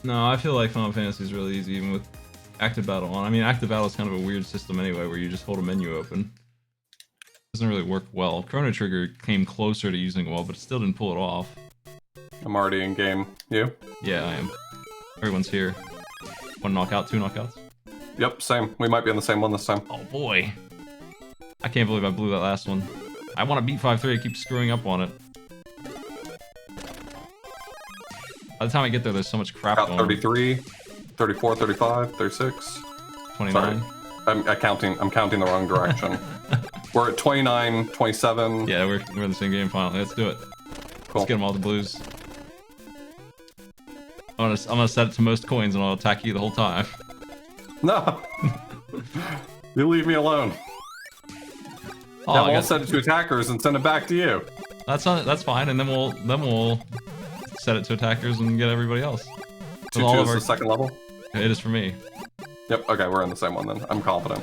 No, I feel like Final Fantasy is really easy, even with active battle on. I mean, active battle is kind of a weird system anyway, where you just hold a menu open. Doesn't really work well. Chrono Trigger came closer to using it well, but it still didn't pull it off. I'm already in game. You? Yeah, I am. Everyone's here. 1 knockout, 2 knockouts. Yep, same. We might be on the same one this time. Oh boy. I can't believe I blew that last one. I want to beat 5-3, I keep screwing up on it. By the time I get there, there's so much crap Got going on. 33, 34, 35, 36. 29. Sorry. I'm counting the wrong direction. We're at 29, 27. Yeah, we're in the same game finally. Let's do it. Cool. Let's get them all the blues. I'm gonna set it to most coins and I'll attack you the whole time. No. You leave me alone. Oh, Now we'll set it to attackers and send it back to you. That's fine, and then we'll set it to attackers and get everybody else. 2-2 is the second level? It is for me. Yep, okay, we're in the same one then. I'm confident.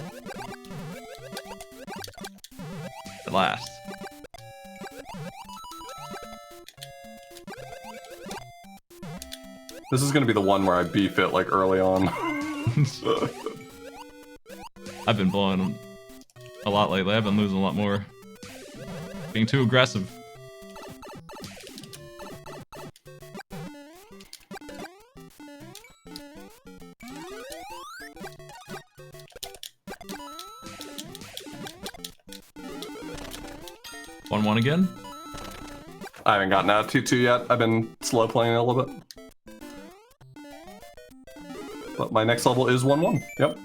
At last. This is gonna be the one where I beef it like early on. I've been blowing them a lot lately. I've been losing a lot more. Being too aggressive. One again? I haven't gotten out of 2-2 yet. I've been slow playing it a little bit. But my next level is 1-1. Yep.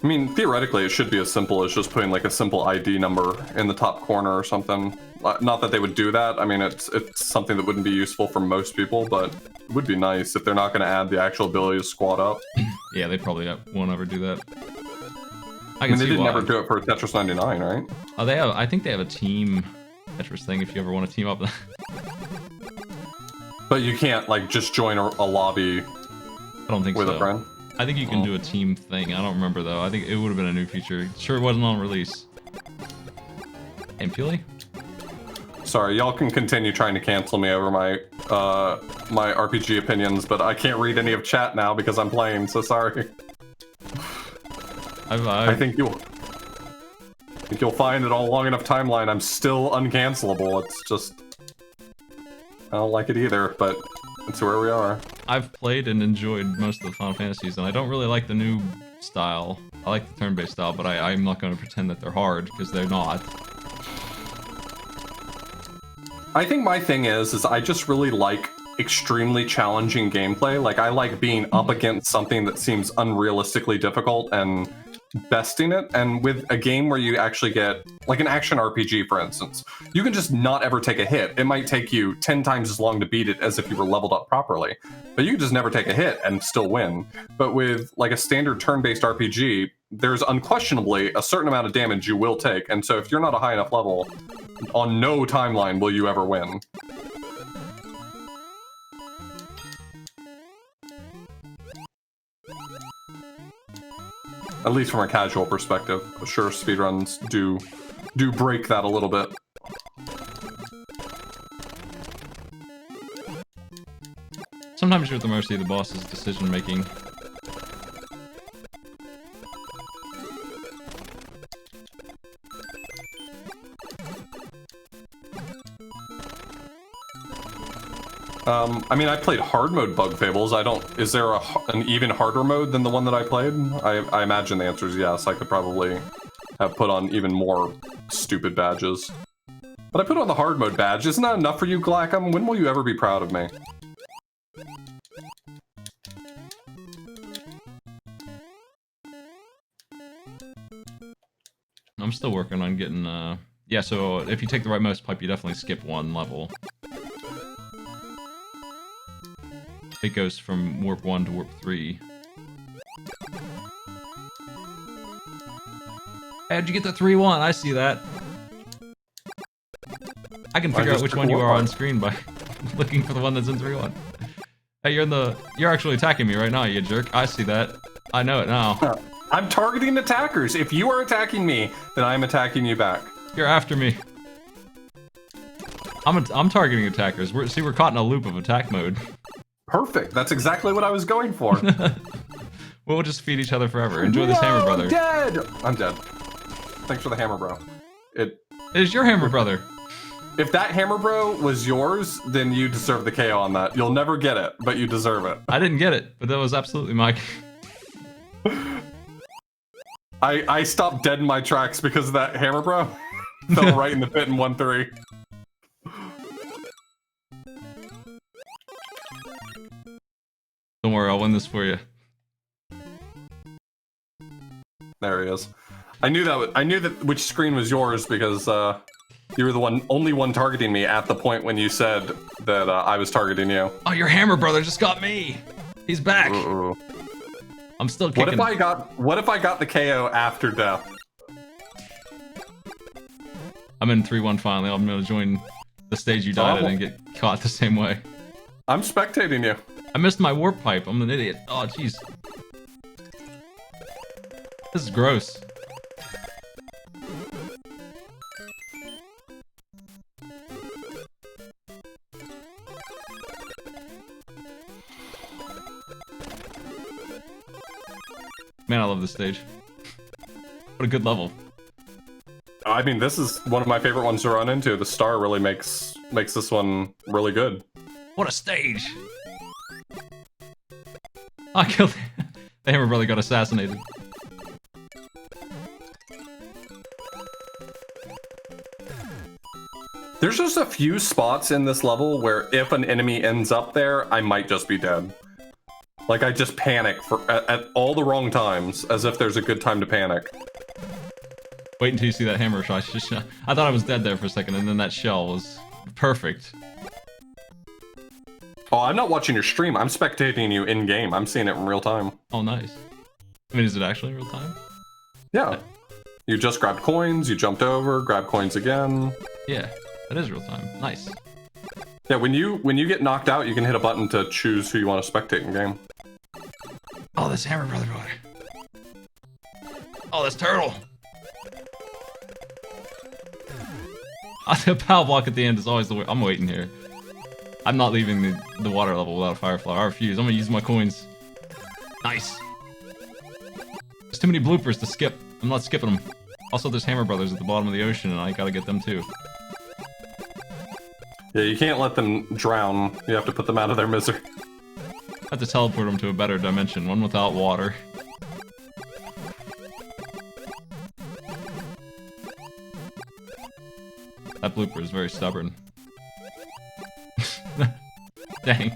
I mean, theoretically, it should be as simple as just putting like a simple ID number in the top corner or something. Not that they would do that. I mean, it's something that wouldn't be useful for most people, but it would be nice if they're not going to add the actual ability to squat up. Yeah, they probably won't ever do that. I mean, they didn't ever do it for Tetris 99, right? Oh, they have. I think they have a team Tetris thing if you ever want to team up. But you can't like just join a lobby. I don't think with so. a friend. I think you can do a team thing. I don't remember though. I think it would have been a new feature. Sure, it wasn't on release. And Peely? Sorry, y'all can continue trying to cancel me over my my RPG opinions, but I can't read any of chat now because I'm playing. So sorry. I think you'll find it all long enough timeline. I'm still uncancelable. It's just I don't like it either, but it's where we are. I've played and enjoyed most of the Final Fantasies, and I don't really like the new style. I like the turn-based style, but I'm not going to pretend that they're hard, because they're not. I think my thing is I just really like extremely challenging gameplay. Like, I like being up against something that seems unrealistically difficult and besting it. And with a game where you actually get, like an action RPG, for instance, you can just not ever take a hit. It might take you 10 times as long to beat it as if you were leveled up properly, but you can just never take a hit and still win. But with like a standard turn-based RPG, there's unquestionably a certain amount of damage you will take. And so if you're not a high enough level, on no timeline will you ever win. At least from a casual perspective. Sure, speedruns do break that a little bit. Sometimes you're at the mercy of the boss's decision-making. I mean, I played hard mode Bug Fables. Is there an even harder mode than the one that I played? I imagine the answer is yes. I could probably have put on even more stupid badges. But I put on the hard mode badge. Isn't that enough for you, Glackham? When will you ever be proud of me? I'm still working on getting, yeah, so if you take the right mouse pipe, you definitely skip one level. It goes from warp 1 to warp 3. How'd you get the 3-1? I see that. I can figure out which one you are on screen by looking for the one that's in 3-1. Hey, you're actually attacking me right now, you jerk. I see that. I know it now. I'm targeting attackers. If you are attacking me, then I'm attacking you back. You're after me. I'm targeting attackers. We're caught in a loop of attack mode. Perfect. That's exactly what I was going for. We'll just feed each other forever. Enjoy this hammer, brother. I'm dead. I'm dead. Thanks for the hammer, bro. It is your hammer, brother. If that hammer, bro, was yours, then you deserve the KO on that. You'll never get it, but you deserve it. I didn't get it, but that was absolutely my. I stopped dead in my tracks because of that hammer, bro. Fell right in the pit in 1-3. Don't worry, I'll win this for you. There he is. I knew that which screen was yours because you were the only one targeting me at the point when you said that I was targeting you. Oh, your hammer brother just got me. He's back. I'm still kicking. What if I got the KO after death? I'm in 3-1 finally. I'm gonna join the stage you died in and get caught the same way. I'm spectating you. I missed my warp pipe. I'm an idiot. Oh, jeez. This is gross. Man, I love this stage. What a good level. I mean, this is one of my favorite ones to run into. The star really makes this one really good. What a stage! I killed the hammer brother got assassinated. There's just a few spots in this level where if an enemy ends up there, I might just be dead. Like, I just panic at all the wrong times, as if there's a good time to panic. Wait until you see that hammer shot. I thought I was dead there for a second, and then that shell was perfect. Oh, I'm not watching your stream. I'm spectating you in-game. I'm seeing it in real time. Oh, nice. I mean, is it actually real time? Yeah. You just grabbed coins, you jumped over, grabbed coins again. Yeah, that is real time. Nice. Yeah, when you get knocked out, you can hit a button to choose who you want to spectate in game. Oh, this hammer brother boy. Oh, this turtle. The power block at the end is always the way. I'm waiting here. I'm not leaving the water level without a firefly. I refuse. I'm gonna use my coins. Nice. There's too many bloopers to skip. I'm not skipping them. Also, there's hammer brothers at the bottom of the ocean, and I gotta get them too. Yeah, you can't let them drown. You have to put them out of their misery. I have to teleport them to a better dimension, one without water. That blooper is very stubborn. Dang.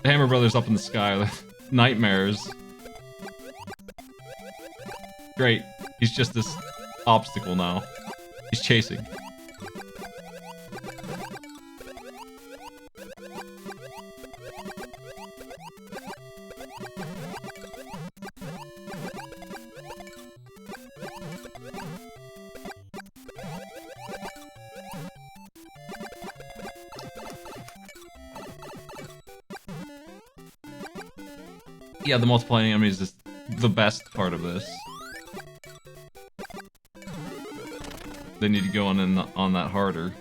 The Hammer Brothers up in the sky with nightmares. Great. He's just this obstacle now. He's chasing. Yeah, the multiplying enemies is the best part of this. They need to go on that harder.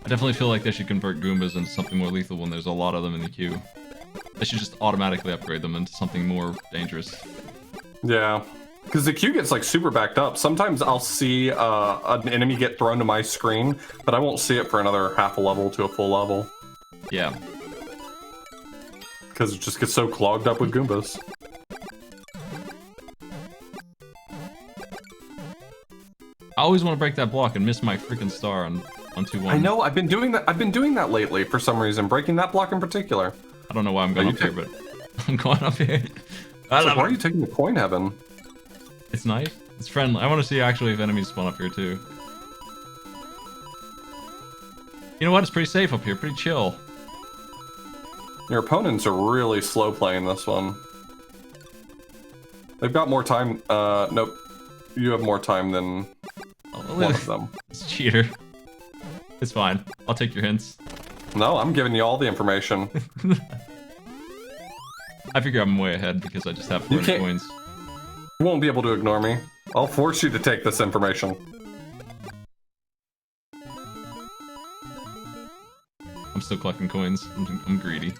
I definitely feel like they should convert Goombas into something more lethal when there's a lot of them in the queue. They should just automatically upgrade them into something more dangerous. Yeah, because the queue gets like super backed up. Sometimes I'll see an enemy get thrown to my screen, but I won't see it for another half a level to a full level. Yeah. Because it just gets so clogged up with Goombas. I always want to break that block and miss my freaking star on 2-1. I know, I've been doing that. I've been doing that lately for some reason, breaking that block in particular. I don't know why I'm going up here, but I'm going up here. Why are you taking the coin heaven? It's nice. It's friendly. I want to see actually if enemies spawn up here too. You know what? It's pretty safe up here. Pretty chill. Your opponents are really slow playing this one. They've got more time. Nope. You have more time than one of them. It's a cheater. It's fine. I'll take your hints. No, I'm giving you all the information. I figure I'm way ahead because I just have 400 coins. You won't be able to ignore me. I'll force you to take this information. I'm still collecting coins. I'm greedy.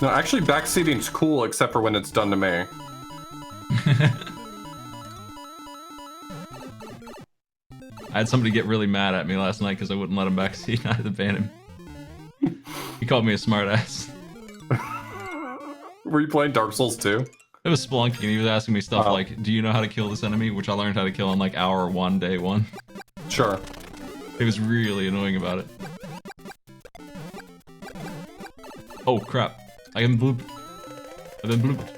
No, actually, backseating's cool, except for when it's done to me. I had somebody get really mad at me last night because I wouldn't let him backseat. I had to ban him. He called me a smartass. Were you playing Dark Souls 2? It was Splunky, and he was asking me stuff like, do you know how to kill this enemy? Which I learned how to kill in like hour 1, day 1. Sure. He was really annoying about it. Oh, crap. I am blooped. I've been blooped.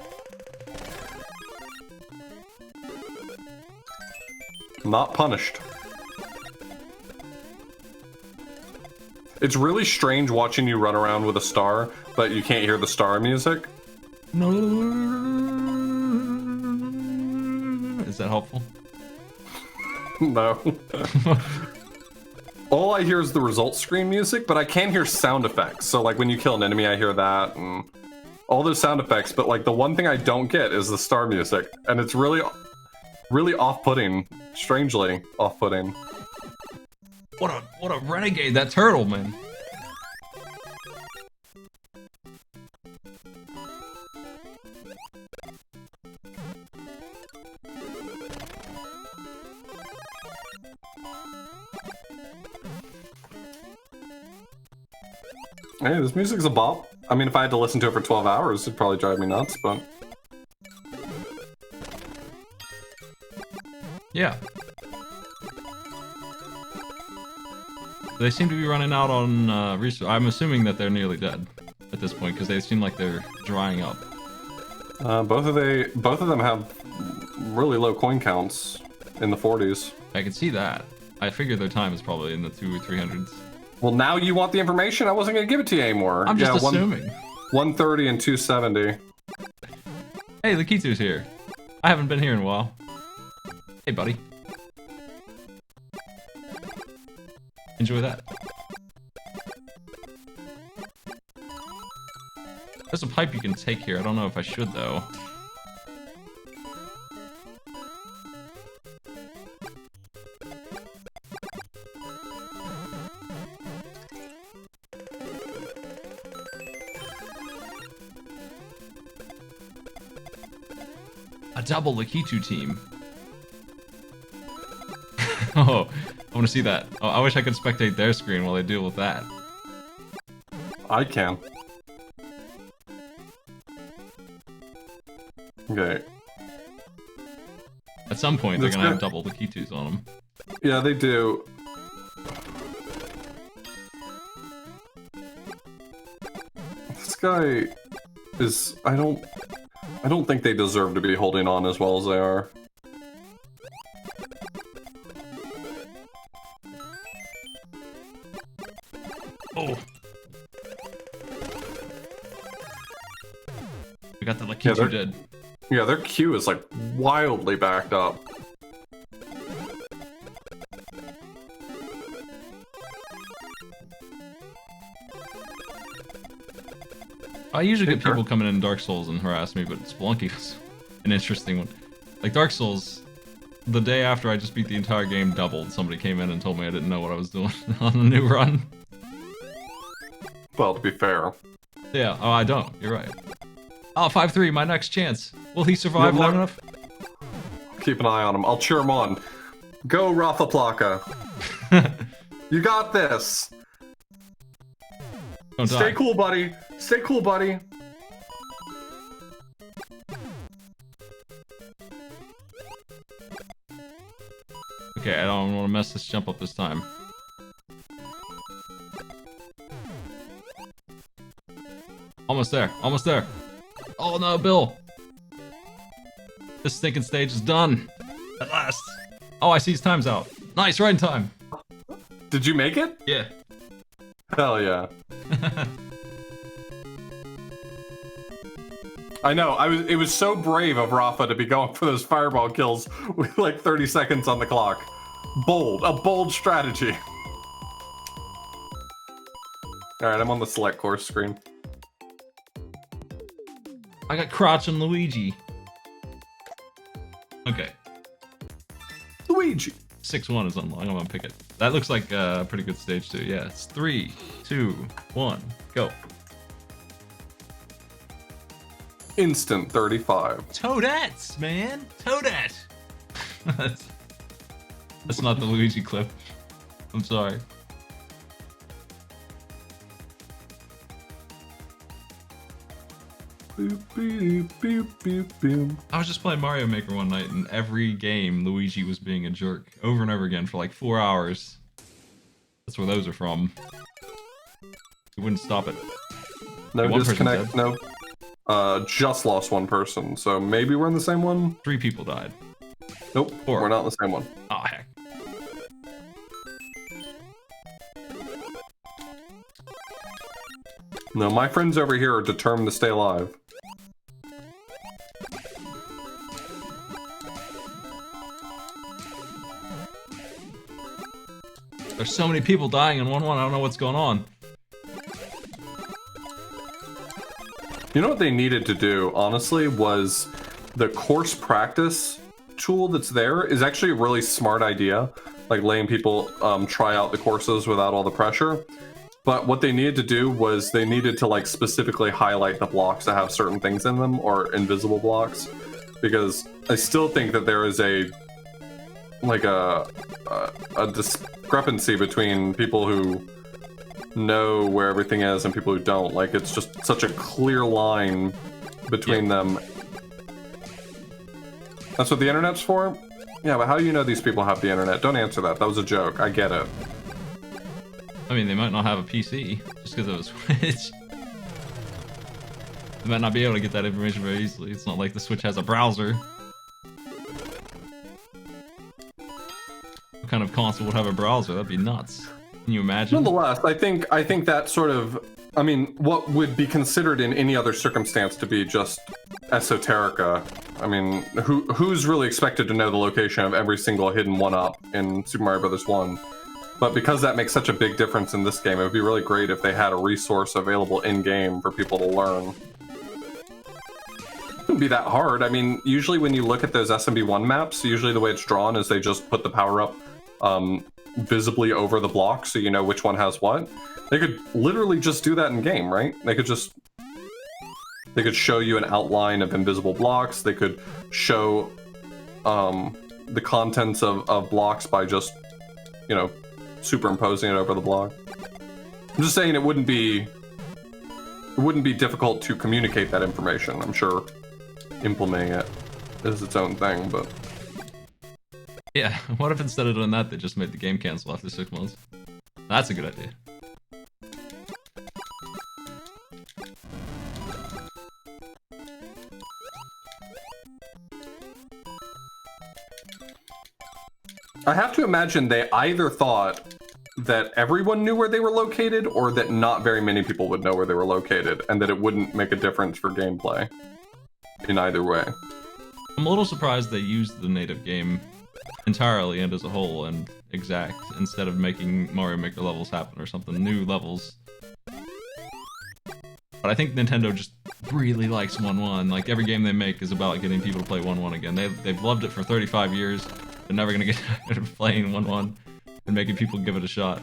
Not punished. It's really strange watching you run around with a star, but you can't hear the star music. No. Is that helpful? No. All I hear is the result screen music, but I can hear sound effects. So like when you kill an enemy, I hear that and all those sound effects. But like the one thing I don't get is the star music, and it's really really off-putting. Strangely off-putting. What a renegade, that turtle, man. Hey, this music's a bop. I mean, if I had to listen to it for 12 hours, it'd probably drive me nuts, but... Yeah. They seem to be running out on resources. I'm assuming that they're nearly dead at this point, because they seem like they're drying up. Both of them have really low coin counts in the 40s. I can see that. I figure their time is probably in the 200s or 300s. Well, now you want the information? I wasn't going to give it to you anymore. I'm just assuming. 130 and 270. Hey, Lakitu's here. I haven't been here in a while. Hey, buddy. Enjoy that. There's a pipe you can take here. I don't know if I should, though. A double Lakitu team. Oh, I want to see that. Oh, I wish I could spectate their screen while they deal with that. I can. Okay. At some point, they're gonna have double Lakitus on them. Yeah, they do. This guy is... I don't think they deserve to be holding on as well as they are. Oh. We got the Lakitu dead. Yeah, their queue is like wildly backed up. I usually get people coming in Dark Souls and harass me, but Spelunky was an interesting one. Like Dark Souls, the day after I just beat the entire game doubled, somebody came in and told me I didn't know what I was doing on the new run. Well, to be fair. Yeah, oh, I don't. You're right. Oh, 5-3, my next chance. Will he survive long enough? Keep an eye on him. I'll cheer him on. Go, Rafa Plaka. You got this. Don't die. Stay cool, buddy. Stay cool, buddy. Okay, I don't want to mess this jump up this time. Almost there. Almost there. Oh no, Bill. This stinking stage is done. At last. Oh, I see his time's out. Nice, right in time. Did you make it? Yeah. Hell yeah. I know, it was so brave of Rafa to be going for those fireball kills with like 30 seconds on the clock. Bold, a bold strategy. Alright, I'm on the select course screen. I got Crotch and Luigi. Okay. Luigi. 6-1 is unlocked. I'm gonna pick it. That looks like a pretty good stage too. Yeah, it's 3, 2, 1, go. Instant 35. Toadettes, man! Toadette! That's not the Luigi clip. I'm sorry. Boop, boop, boop, boop, boop. I was just playing Mario Maker one night, and every game Luigi was being a jerk over and over again for like 4 hours. That's where those are from. We wouldn't stop it. No one disconnect, no. Just lost one person, so maybe we're in the same one? 3 people died. Nope, 4. We're not in the same one. Oh, heck. No, my friends over here are determined to stay alive. There's so many people dying in 1-1, I don't know what's going on. You know what they needed to do, honestly, was the course practice tool that's there is actually a really smart idea, like letting people try out the courses without all the pressure. But what they needed to do was they needed to like specifically highlight the blocks that have certain things in them, or invisible blocks, because I still think that there is a discrepancy between people who know where everything is and people who don't. Like, it's just such a clear line between them. That's what the internet's for? Yeah, but how do you know these people have the internet? Don't answer that. That was a joke. I get it. I mean, they might not have a PC just because of a Switch. They might not be able to get that information very easily. It's not like the Switch has a browser. What kind of console would have a browser? That'd be nuts. Can you imagine? Nonetheless, I think that sort of, I mean, what would be considered in any other circumstance to be just esoterica. I mean, who's really expected to know the location of every single hidden one-up in Super Mario Bros. 1? But because that makes such a big difference in this game, it would be really great if they had a resource available in-game for people to learn. It wouldn't be that hard. I mean, usually when you look at those SMB1 maps, usually the way it's drawn is they just put the power-up visibly over the block so you know which one has what. They could literally just do that in game, right? They could show you an outline of invisible blocks. They could show the contents of blocks by just, you know, superimposing it over the block. I'm just saying it wouldn't be difficult to communicate that information. I'm sure implementing it is its own thing, but yeah, what if instead of doing that, they just made the game cancel after 6 months? That's a good idea. I have to imagine they either thought that everyone knew where they were located, or that not very many people would know where they were located, and that it wouldn't make a difference for gameplay in either way. I'm a little surprised they used the native game entirely and as a whole and exact, instead of making Mario Maker levels happen or something, new levels. But I think Nintendo just really likes 1-1. Like, every game they make is about getting people to play 1-1 again. They've loved it for 35 years. They're never gonna get tired of playing 1-1 and making people give it a shot.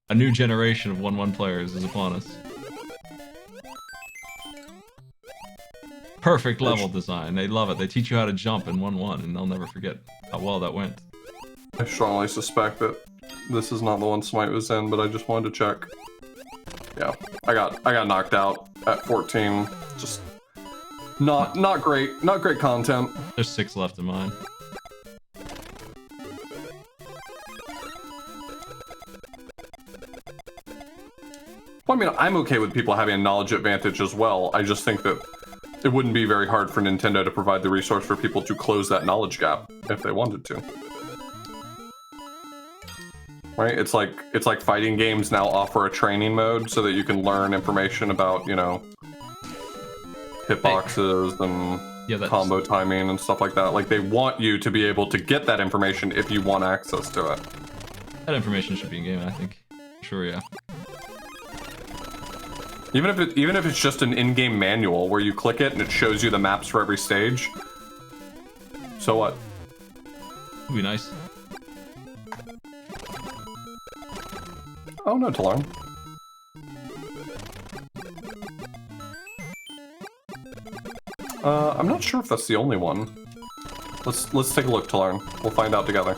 A new generation of 1-1 players is upon us. Perfect level design. They love it. They teach you how to jump in 1-1, and they'll never forget how well that went. I strongly suspect that this is not the one Smite was in, but I just wanted to check. Yeah, I got knocked out at 14. Just not great content. There's 6 left in mine. Well, I mean, I'm okay with people having a knowledge advantage as well. I just think that it wouldn't be very hard for Nintendo to provide the resource for people to close that knowledge gap if they wanted to. Right? It's like fighting games now offer a training mode so that you can learn information about, you know, hitboxes and combo timing and stuff like that. Like, they want you to be able to get that information if you want access to it. That information should be in game, I think. Sure, yeah. Even if it's just an in-game manual where you click it and it shows you the maps for every stage. So what? Would be nice. Oh, no, to learn. I'm not sure if that's the only one. Let's take a look to learn. We'll find out together.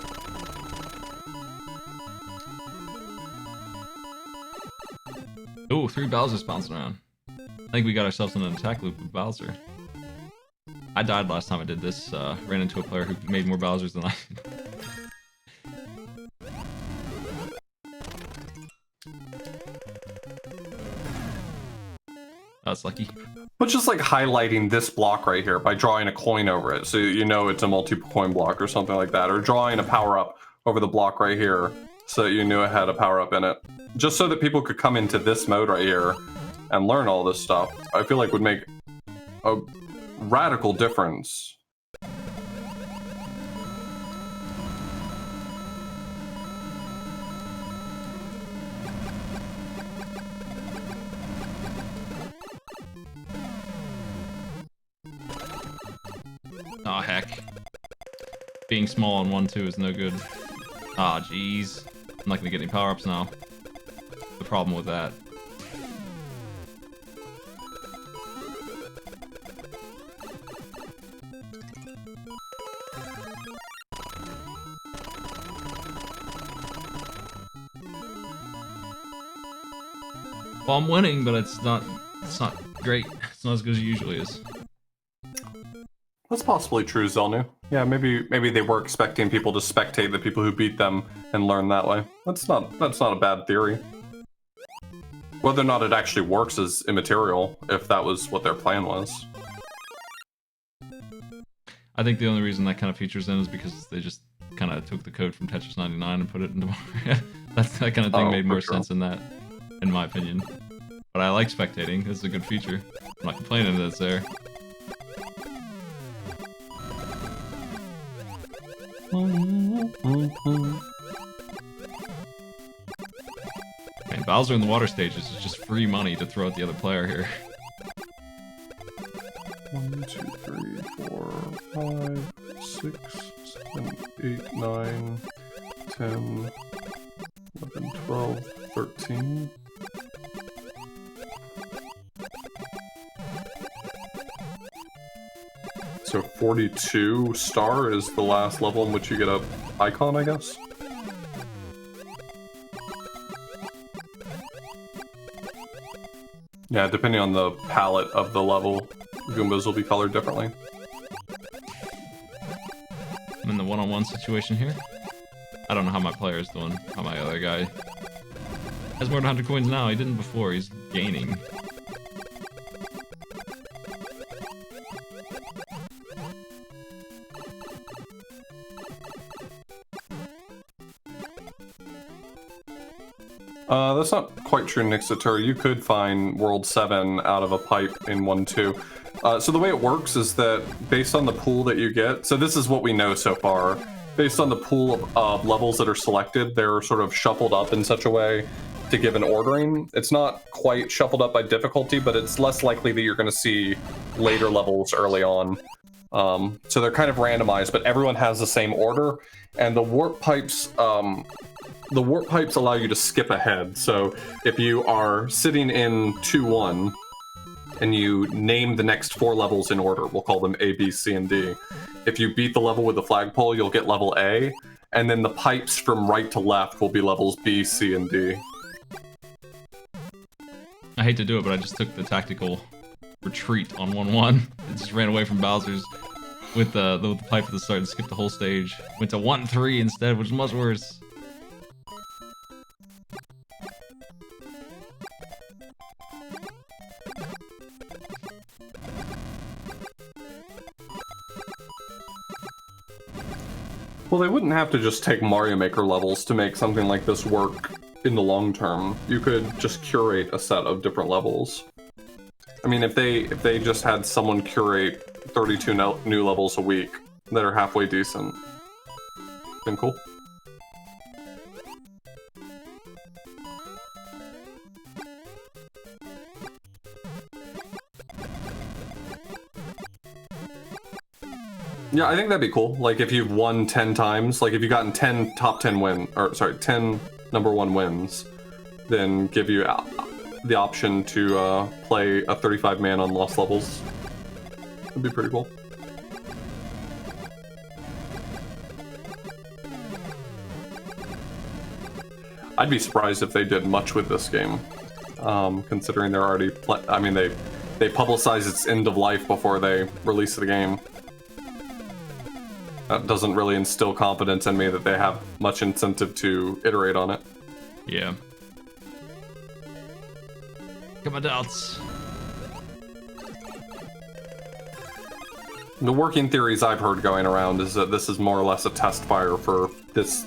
Oh, 3 Bowser's bouncing around. I think we got ourselves in an attack loop with Bowser. I died last time I did this. Ran into a player who made more Bowsers than I did. That's lucky. But just like highlighting this block right here by drawing a coin over it, so you know it's a multi-coin block or something like that, or drawing a power-up over the block right here so that you knew it had a power-up in it. Just so that people could come into this mode right here and learn all this stuff, I feel like would make a radical difference. Oh, heck. Being small on 1-2 is no good. Ah, jeez. I'm not gonna get any power-ups now. The problem with that. Well, I'm winning, but it's not great. It's not as good as it usually is. That's possibly true, Zelnu. Yeah, maybe they were expecting people to spectate the people who beat them and learn that way. That's not a bad theory. Whether or not it actually works is immaterial, if that was what their plan was. I think the only reason that kind of features in is because they just kind of took the code from Tetris 99 and put it into Mario. That kind of thing made more sense in that, in my opinion. But I like spectating. This is a good feature. I'm not complaining that it's there. Man, Bowser in the water stages is just free money to throw at the other player here. 1, 2, 3, 4, 5, 6, 7, 8, 9, 10, 11, 12, 13. So 42 star is the last level in which you get a icon, I guess? Yeah, depending on the palette of the level, Goombas will be colored differently. I'm in the one-on-one situation here. I don't know how my player is doing, how my other guy has more than 100 coins now. He didn't before, he's gaining. That's not quite true, Nixatur. You could find World 7 out of a pipe in 1-2. So the way it works is that based on the pool that you get, so this is what we know so far, based on the pool of levels that are selected, they're sort of shuffled up in such a way to give an ordering. It's not quite shuffled up by difficulty, but it's less likely that you're going to see later levels early on. So they're kind of randomized, but everyone has the same order, and the warp pipes allow you to skip ahead. So if you are sitting in 2-1 and you name the next 4 levels in order, we'll call them A, B, C, and D. If you beat the level with the flagpole, you'll get level A, and then the pipes from right to left will be levels B, C, and D. I hate to do it, but I just took the tactical retreat on 1-1. It just ran away from Bowser's with the pipe at the start and skipped the whole stage. Went to 1-3 instead, which is much worse. Well, they wouldn't have to just take Mario Maker levels to make something like this work in the long term. You could just curate a set of different levels. I mean, if they just had someone curate 32 new levels a week that are halfway decent, then cool. Yeah, I think that'd be cool. Like, if you've won 10 times, like if you've gotten 10 top 10 10 number 1 wins, then give you the option to play a 35-man on lost levels. That'd be pretty cool. I'd be surprised if they did much with this game, considering they're already I mean, they publicize its end of life before they release the game. That doesn't really instill confidence in me that they have much incentive to iterate on it. Yeah. Got my doubts. The working theories I've heard going around is that this is more or less a test fire for this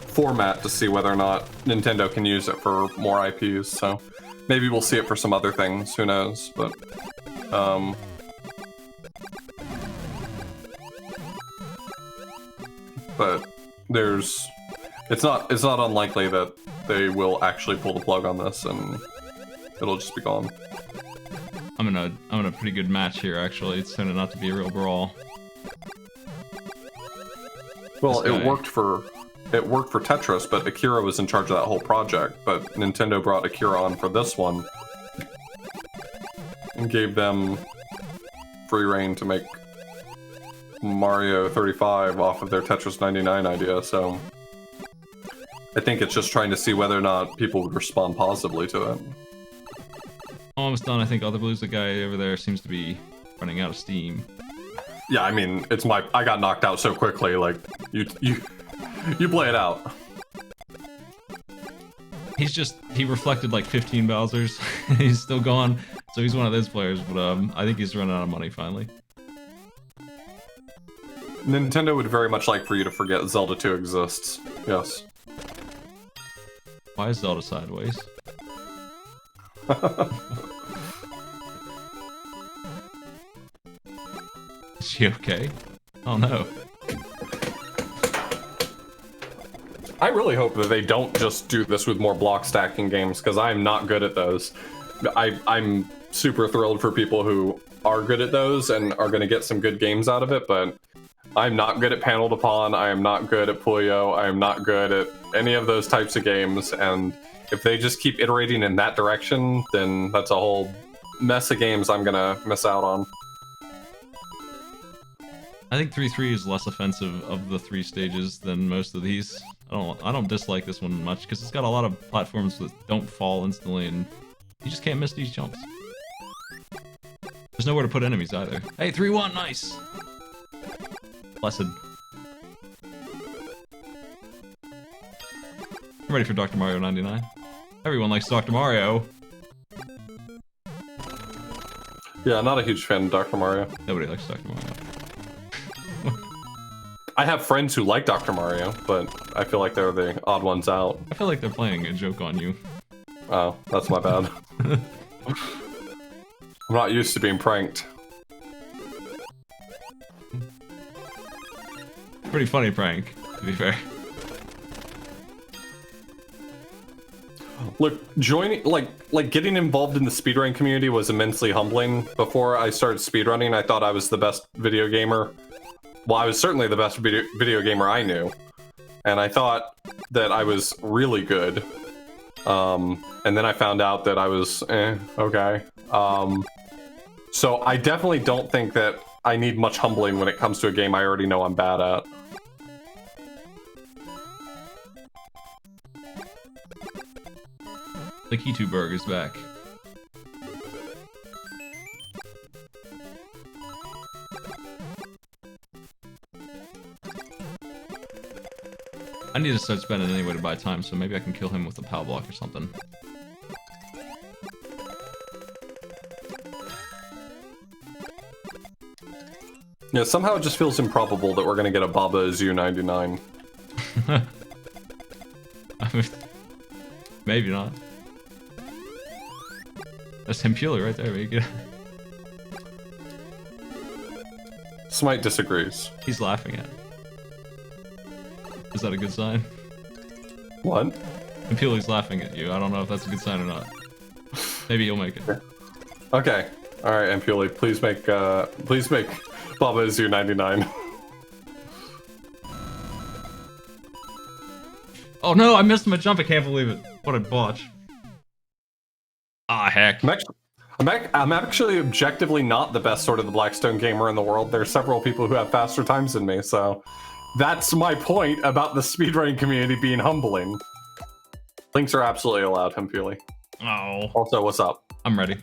format to see whether or not Nintendo can use it for more IPs. So maybe we'll see it for some other things. Who knows? But it's not unlikely that they will actually pull the plug on this and it'll just be gone. I'm in a pretty good match here, actually. It's turning out to be a real brawl. Well, This it guy. worked for Tetris, but Akira was in charge of that whole project. But Nintendo brought Akira on for this one and gave them free reign to make Mario 35 off of their Tetris 99 idea. So I think it's just trying to see whether or not people would respond positively to it. Almost done. I think authorblues, the guy over there, seems to be running out of steam. Yeah, I mean, it's I got knocked out so quickly. Like you play it out. He reflected like 15 Bowsers. He's still gone, so he's one of those players. But I think he's running out of money finally. Nintendo would very much like for you to forget Zelda 2 exists. Yes. Why is Zelda sideways? Is she okay? Oh no. I really hope that they don't just do this with more block stacking games, because I'm not good at those. I'm super thrilled for people who are good at those and are going to get some good games out of it, but I'm not good at Panel to Pawn, I am not good at Puyo, I am not good at any of those types of games, and if they just keep iterating in that direction, then that's a whole mess of games I'm going to miss out on. I think 3-3 is less offensive of the 3 stages than most of these. I don't dislike this one much because it's got a lot of platforms that don't fall instantly and you just can't miss these jumps. There's nowhere to put enemies either. Hey, 3-1, nice! Blessed. I'm ready for Dr. Mario 99. Everyone likes Dr. Mario. Yeah, not a huge fan of Dr. Mario. Nobody likes Dr. Mario. I have friends who like Dr. Mario, but I feel like they're the odd ones out. I feel like they're playing a joke on you. Oh, that's my bad. I'm not used to being pranked. Pretty funny prank, to be fair. Look, joining, like getting involved in the speedrunning community was immensely humbling. Before I started speedrunning, I thought I was the best video gamer. Well, I was certainly the best video gamer I knew. And I thought that I was really good. And then I found out that I was, okay. So I definitely don't think that I need much humbling when it comes to a game I already know I'm bad at. The Kitu Burger's back. I need to start spending anyway to buy time, so maybe I can kill him with a POW block or something. Yeah, somehow it just feels improbable that we're gonna get a Baba Azu 99. I mean, maybe not. That's him purely right there, man. Smite disagrees. He's laughing at it. Is that a good sign? What? Impeli's laughing at you. I don't know if that's a good sign or not. Maybe he'll make it. Okay. Alright, Ampuli, please make Baba Azu 99. Oh no, I missed my jump. I can't believe it. What a botch. Ah, heck. I'm actually objectively not the best sort of the Blackstone gamer in the world. There are several people who have faster times than me, so that's my point about the speedrunning community being humbling. Links are absolutely allowed, Hempuli. Oh. Also, what's up? I'm ready.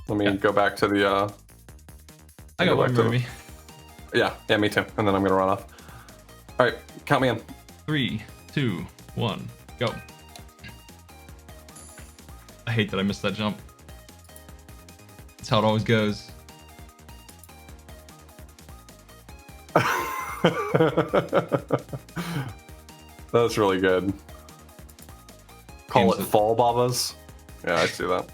Let me go back to the, I got one, Ruby. Yeah, me too. And then I'm gonna run off. Alright, count me in. 3, 2, 1, go. I hate that I missed that jump. That's how it always goes. That's really good. Call it fall babas. Yeah, I see that.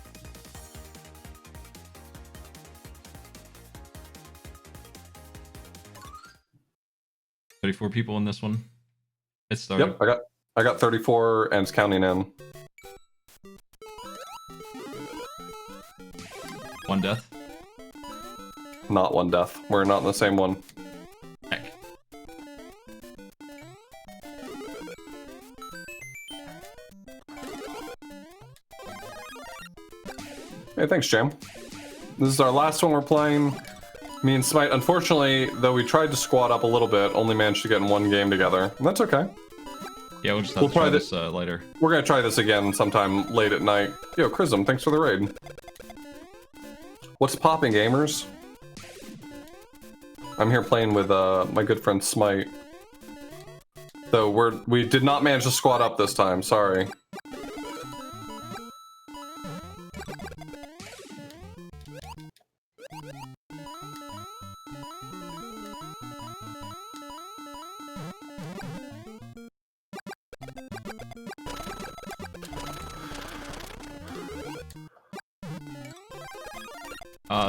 $34 people in this one. It started. Yep, I got 34 and it's counting in. 1 death. Not 1 death. We're not in the same one. Heck. Hey, thanks, Jam. This is our last one we're playing. Me and Smite, unfortunately, though we tried to squad up a little bit, only managed to get in one game together. And that's okay. Yeah, we'll just have to try this later. We're gonna try this again sometime late at night. Yo, Chrism, thanks for the raid. What's popping, gamers? I'm here playing with my good friend Smite. So we did not manage to squad up this time, sorry.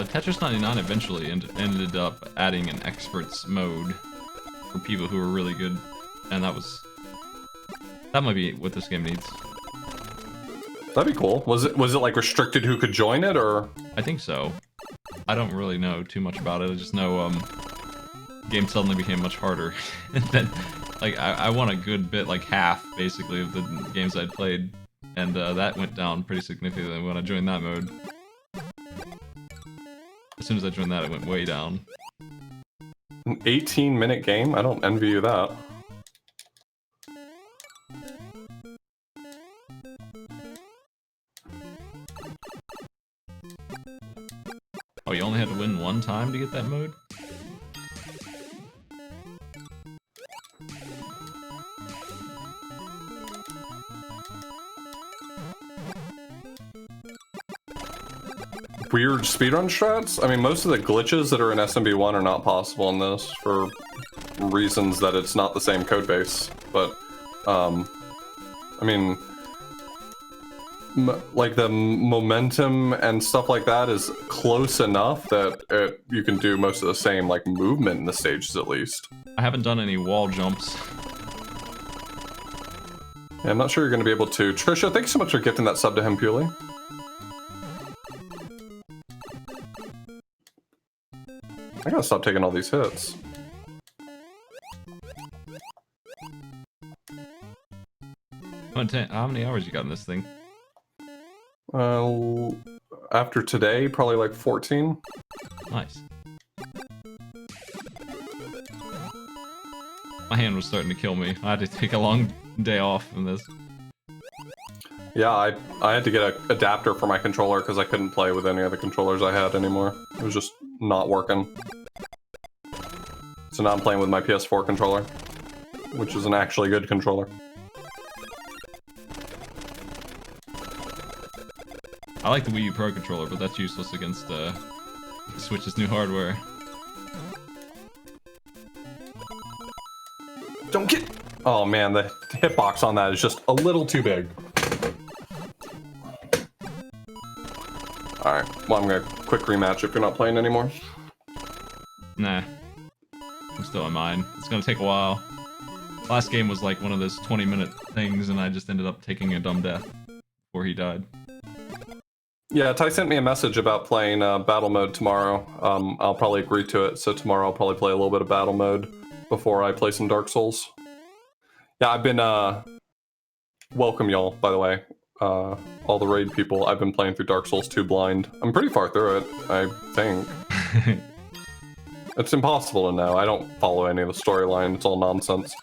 Tetris 99 eventually ended up adding an experts mode for people who were really good, and that might be what this game needs. That'd be cool. Was it like restricted who could join it, or? I think so. I don't really know too much about it. I just know the game suddenly became much harder. And then like I won a good bit, like half basically of the games I'd played, and that went down pretty significantly when I joined that mode. As soon as I joined that, it went way down. An 18-minute game? I don't envy you that. Oh, you only had to win one time to get that mode? Weird speedrun strats? I mean, most of the glitches that are in SMB1 are not possible in this for reasons that it's not the same codebase. But, I mean, like the momentum and stuff like that is close enough that you can do most of the same like movement in the stages at least. I haven't done any wall jumps. Yeah, I'm not sure you're going to be able to. Trisha, thanks so much for gifting that sub to him, Puli. I gotta stop taking all these hits. How many hours you got in this thing? After today, probably like 14. Nice. My hand was starting to kill me. I had to take a long day off from this. Yeah, I had to get an adapter for my controller because I couldn't play with any of the controllers I had anymore. It was just not working. So now I'm playing with my PS4 controller, which is an actually good controller. I like the Wii U Pro controller, but that's useless against Switch's new hardware. Don't get... Oh man, the hitbox on that is just a little too big. Alright, well I'm gonna quick rematch if you're not playing anymore. Nah. I'm still on mine. It's gonna take a while. Last game was like one of those 20-minute things, and I just ended up taking a dumb death before he died. Yeah, Ty sent me a message about playing battle mode tomorrow. I'll probably agree to it, so tomorrow I'll probably play a little bit of battle mode before I play some Dark Souls. Yeah, I've been, welcome y'all, by the way. All the raid people, I've been playing through Dark Souls 2 blind. I'm pretty far through it, I think. It's impossible to know. I don't follow any of the storyline. It's all nonsense.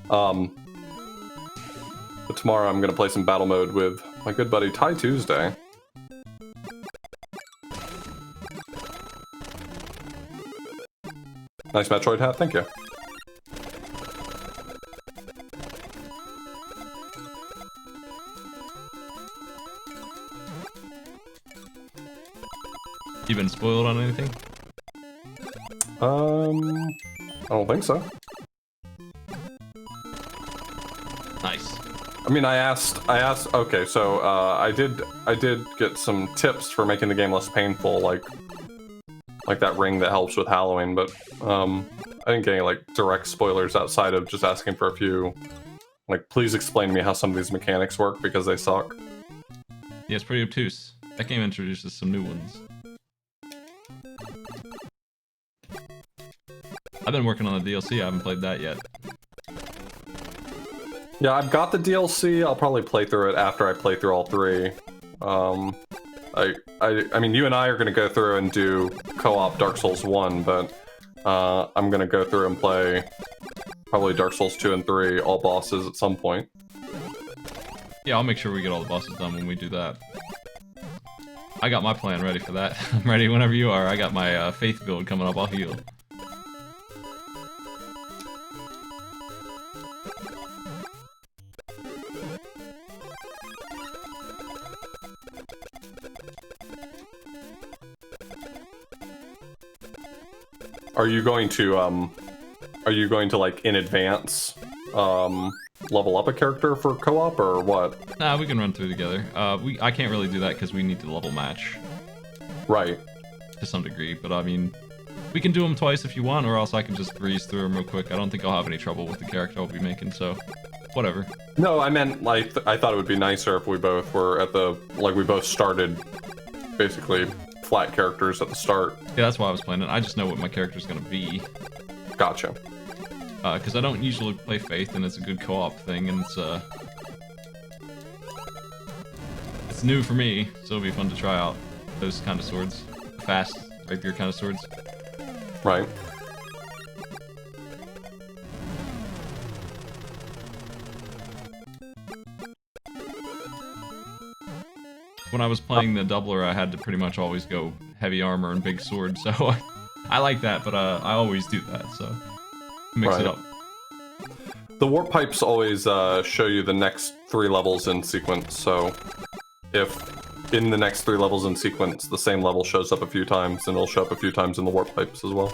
But tomorrow I'm going to play some battle mode with my good buddy Ty Tuesday. Nice Metroid hat, thank you. You been spoiled on anything? I don't think so. Nice. I mean, I asked, okay, so, I did get some tips for making the game less painful, like that ring that helps with Halloween, but, I didn't get any, like, direct spoilers outside of just asking for a few, like, please explain to me how some of these mechanics work, because they suck. Yeah, it's pretty obtuse. That game introduces some new ones. I've been working on the DLC, I haven't played that yet. Yeah, I've got the DLC, I'll probably play through it after I play through all three. I mean, you and I are going to go through and do co-op Dark Souls 1, but I'm going to go through and play probably Dark Souls 2 and 3, all bosses at some point. Yeah, I'll make sure we get all the bosses done when we do that. I got my plan ready for that. I'm ready whenever you are. I got my faith build coming up. I'll heal. Are you going to like in advance level up a character for co-op or what? Nah, we can run through together. I can't really do that because we need to level match. Right. To some degree, but I mean, we can do them twice if you want, or else I can just breeze through them real quick. I don't think I'll have any trouble with the character I'll be making, so whatever. No, I meant like I thought it would be nicer if we both were at the we both started basically flat characters at the start. Yeah, that's why I was playing it. I just know what my character's gonna be. Gotcha. Because I don't usually play Faith, and it's a good co-op thing, and it's new for me, so it'll be fun to try out those kind of swords. Fast, rapier kind of swords. Right. When I was playing the doubler, I had to pretty much always go heavy armor and big sword, so I like that, but I always do that, so mix it up. The warp pipes always show you the next 3 levels in sequence, so if in the next 3 levels in sequence the same level shows up a few times, then it'll show up a few times in the warp pipes as well.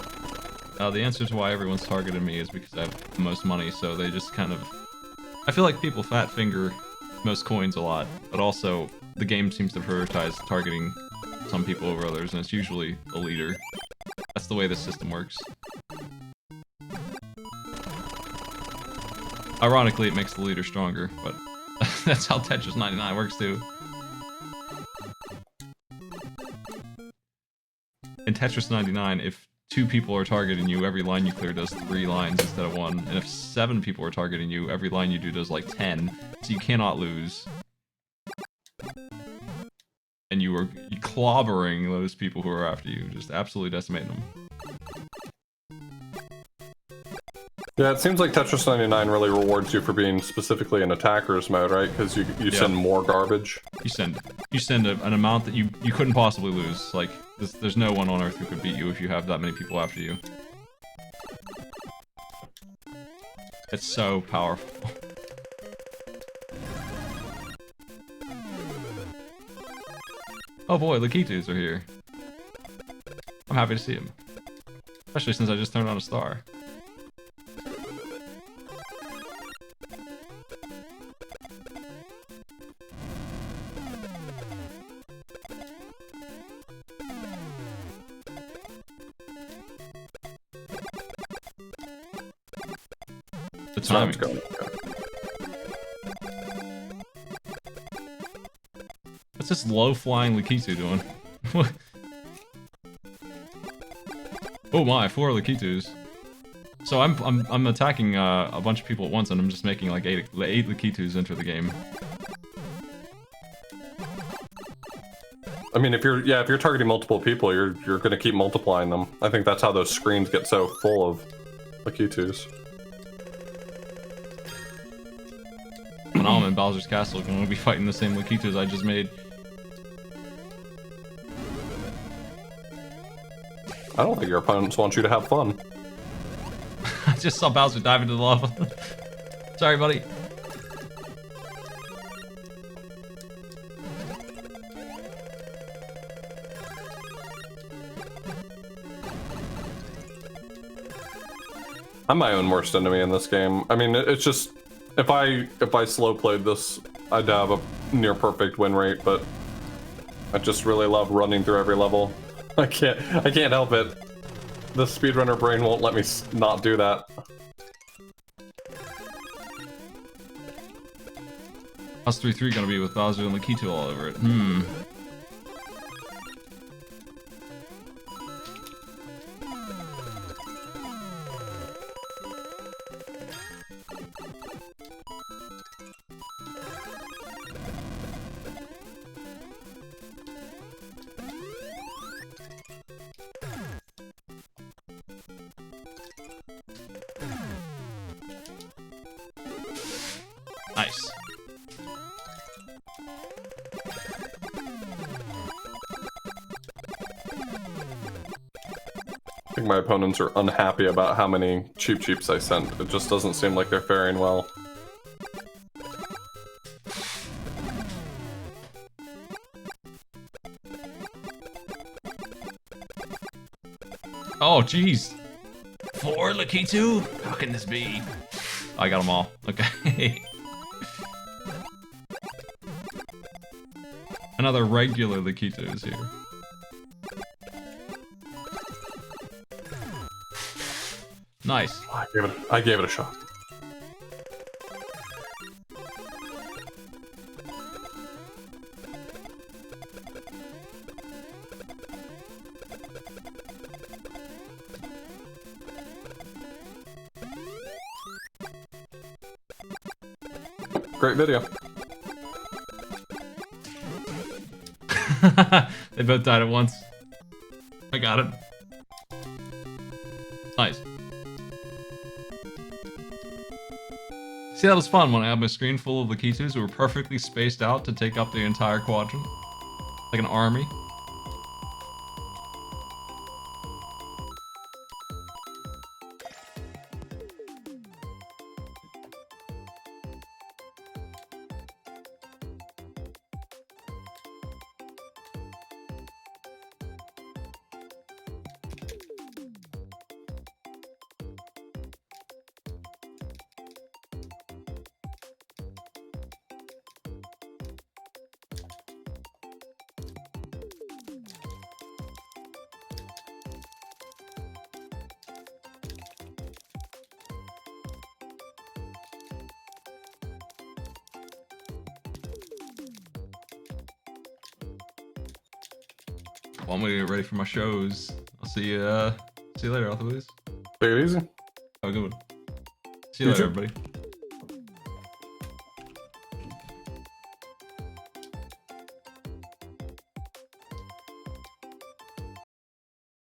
The answer to why everyone's targeted me is because I have the most money, so they just kind of... I feel like people fat finger most coins a lot, but also the game seems to prioritize targeting some people over others, and it's usually a leader. That's the way the system works. Ironically, it makes the leader stronger, but that's how Tetris 99 works too. In Tetris 99, if 2 people are targeting you, every line you clear does 3 lines instead of 1. And if 7 people are targeting you, every line you do does like 10. So you cannot lose. And you're clobbering those people who are after you, just absolutely decimating them. Yeah, it seems like Tetris 99 really rewards you for being specifically in attacker's mode, right? Because you send more garbage. You send an amount that you couldn't possibly lose. Like, there's no one on Earth who could beat you if you have that many people after you. It's so powerful. Oh boy, Lakitus are here. I'm happy to see him. Especially since I just turned on a star. The timing. What's this low-flying Lakitu doing? Oh my, 4 Lakitus. So I'm attacking a bunch of people at once, and I'm just making like 8 Lakitus enter the game. I mean, if you're targeting multiple people, you're gonna keep multiplying them. I think that's how those screens get so full of Lakitus. When I'm in Bowser's Castle, I'm gonna be fighting the same Lakitus I just made. I don't think your opponents want you to have fun. I just saw Bowser dive into the lava. Sorry, buddy. I'm my own worst enemy in this game. I mean, it's just if I slow played this, I'd have a near perfect win rate, but I just really love running through every level. I can't help it. The speedrunner brain won't let me not do that. How's 3-3 gonna be with Bowser and Lakitu all over it? Nice. I think my opponents are unhappy about how many Cheep Cheeps I sent. It just doesn't seem like they're faring well. Oh, jeez. 4 Lakitu? How can this be? I got them all. Okay. Another regular Lakitu is here. Nice. I gave it a shot. Great video. They both died at once. I got it. Nice. See, that was fun when I had my screen full of Lakitus who were perfectly spaced out to take up the entire quadrant. Like an army. Well, I'm gonna get ready for my shows. I'll see you later, authorblues. Take it easy. Have a good one. See you later, everybody.